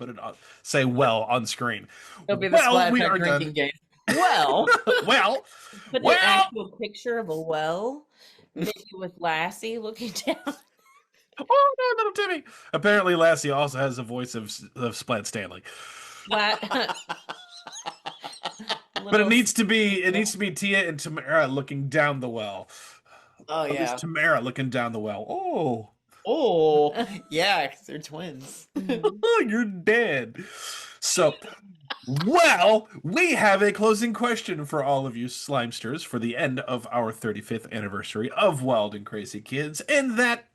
say well on screen. It'll be the Splat we are drinking done. game. Well, Well, put an actual picture of a well, maybe with Lassie looking down. Oh no, little Timmy! Apparently, Lassie also has the voice of Splat Stanley. Splat. But it needs to be Tia and Tamara looking down the well. Oh At least Tamara looking down the well. Oh, yeah, 'cause they're twins. You're dead. So, well, we have a closing question for all of you Slimesters for the end of our 35th anniversary of Wild and Crazy Kids, and that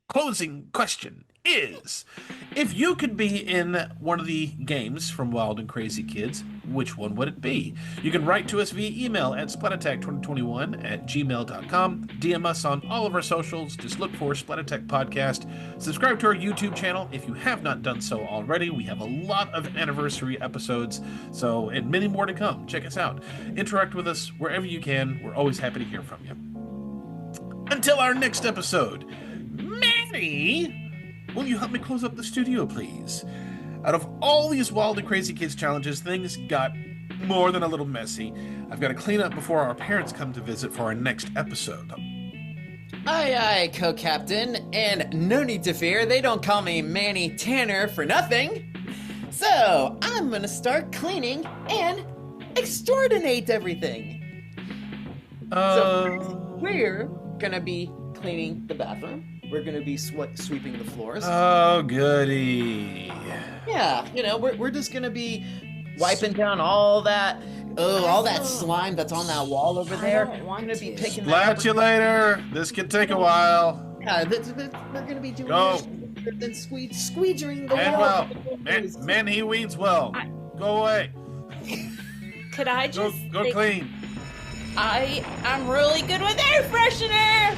closing question is, if you could be in one of the games from Wild and Crazy Kids, which one would it be? You can write to us via email at splatattack2021@gmail.com. DM us on all of our socials. Just look for Splat Attack Podcast. Subscribe to our YouTube channel if you have not done so already. We have a lot of anniversary episodes, and many more to come. Check us out. Interact with us wherever you can. We're always happy to hear from you. Until our next episode, Manny, will you help me close up the studio, please? Out of all these Wild and Crazy Kids challenges, things got more than a little messy. I've got to clean up before our parents come to visit for our next episode. Aye, aye, co-captain, and no need to fear, they don't call me Manny Tanner for nothing. So, I'm gonna start cleaning and extraordinate everything. So, we're gonna be cleaning the bathroom. We're gonna be sweeping the floors. Oh, goody. Yeah, we're just gonna be wiping down all that slime that's on that wall over there. We're gonna be picking Splat you later. This can take a while. Yeah, we're gonna be doing Go. then squeegering the And wall. man, he weeds well. Go away. Could I just go clean? I'm really good with air freshener.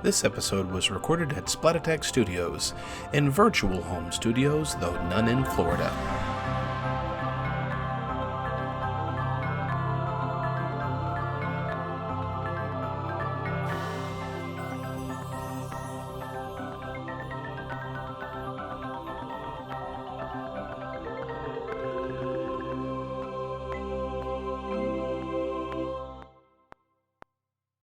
This episode was recorded at Splat Attack Studios, in virtual home studios, though none in Florida.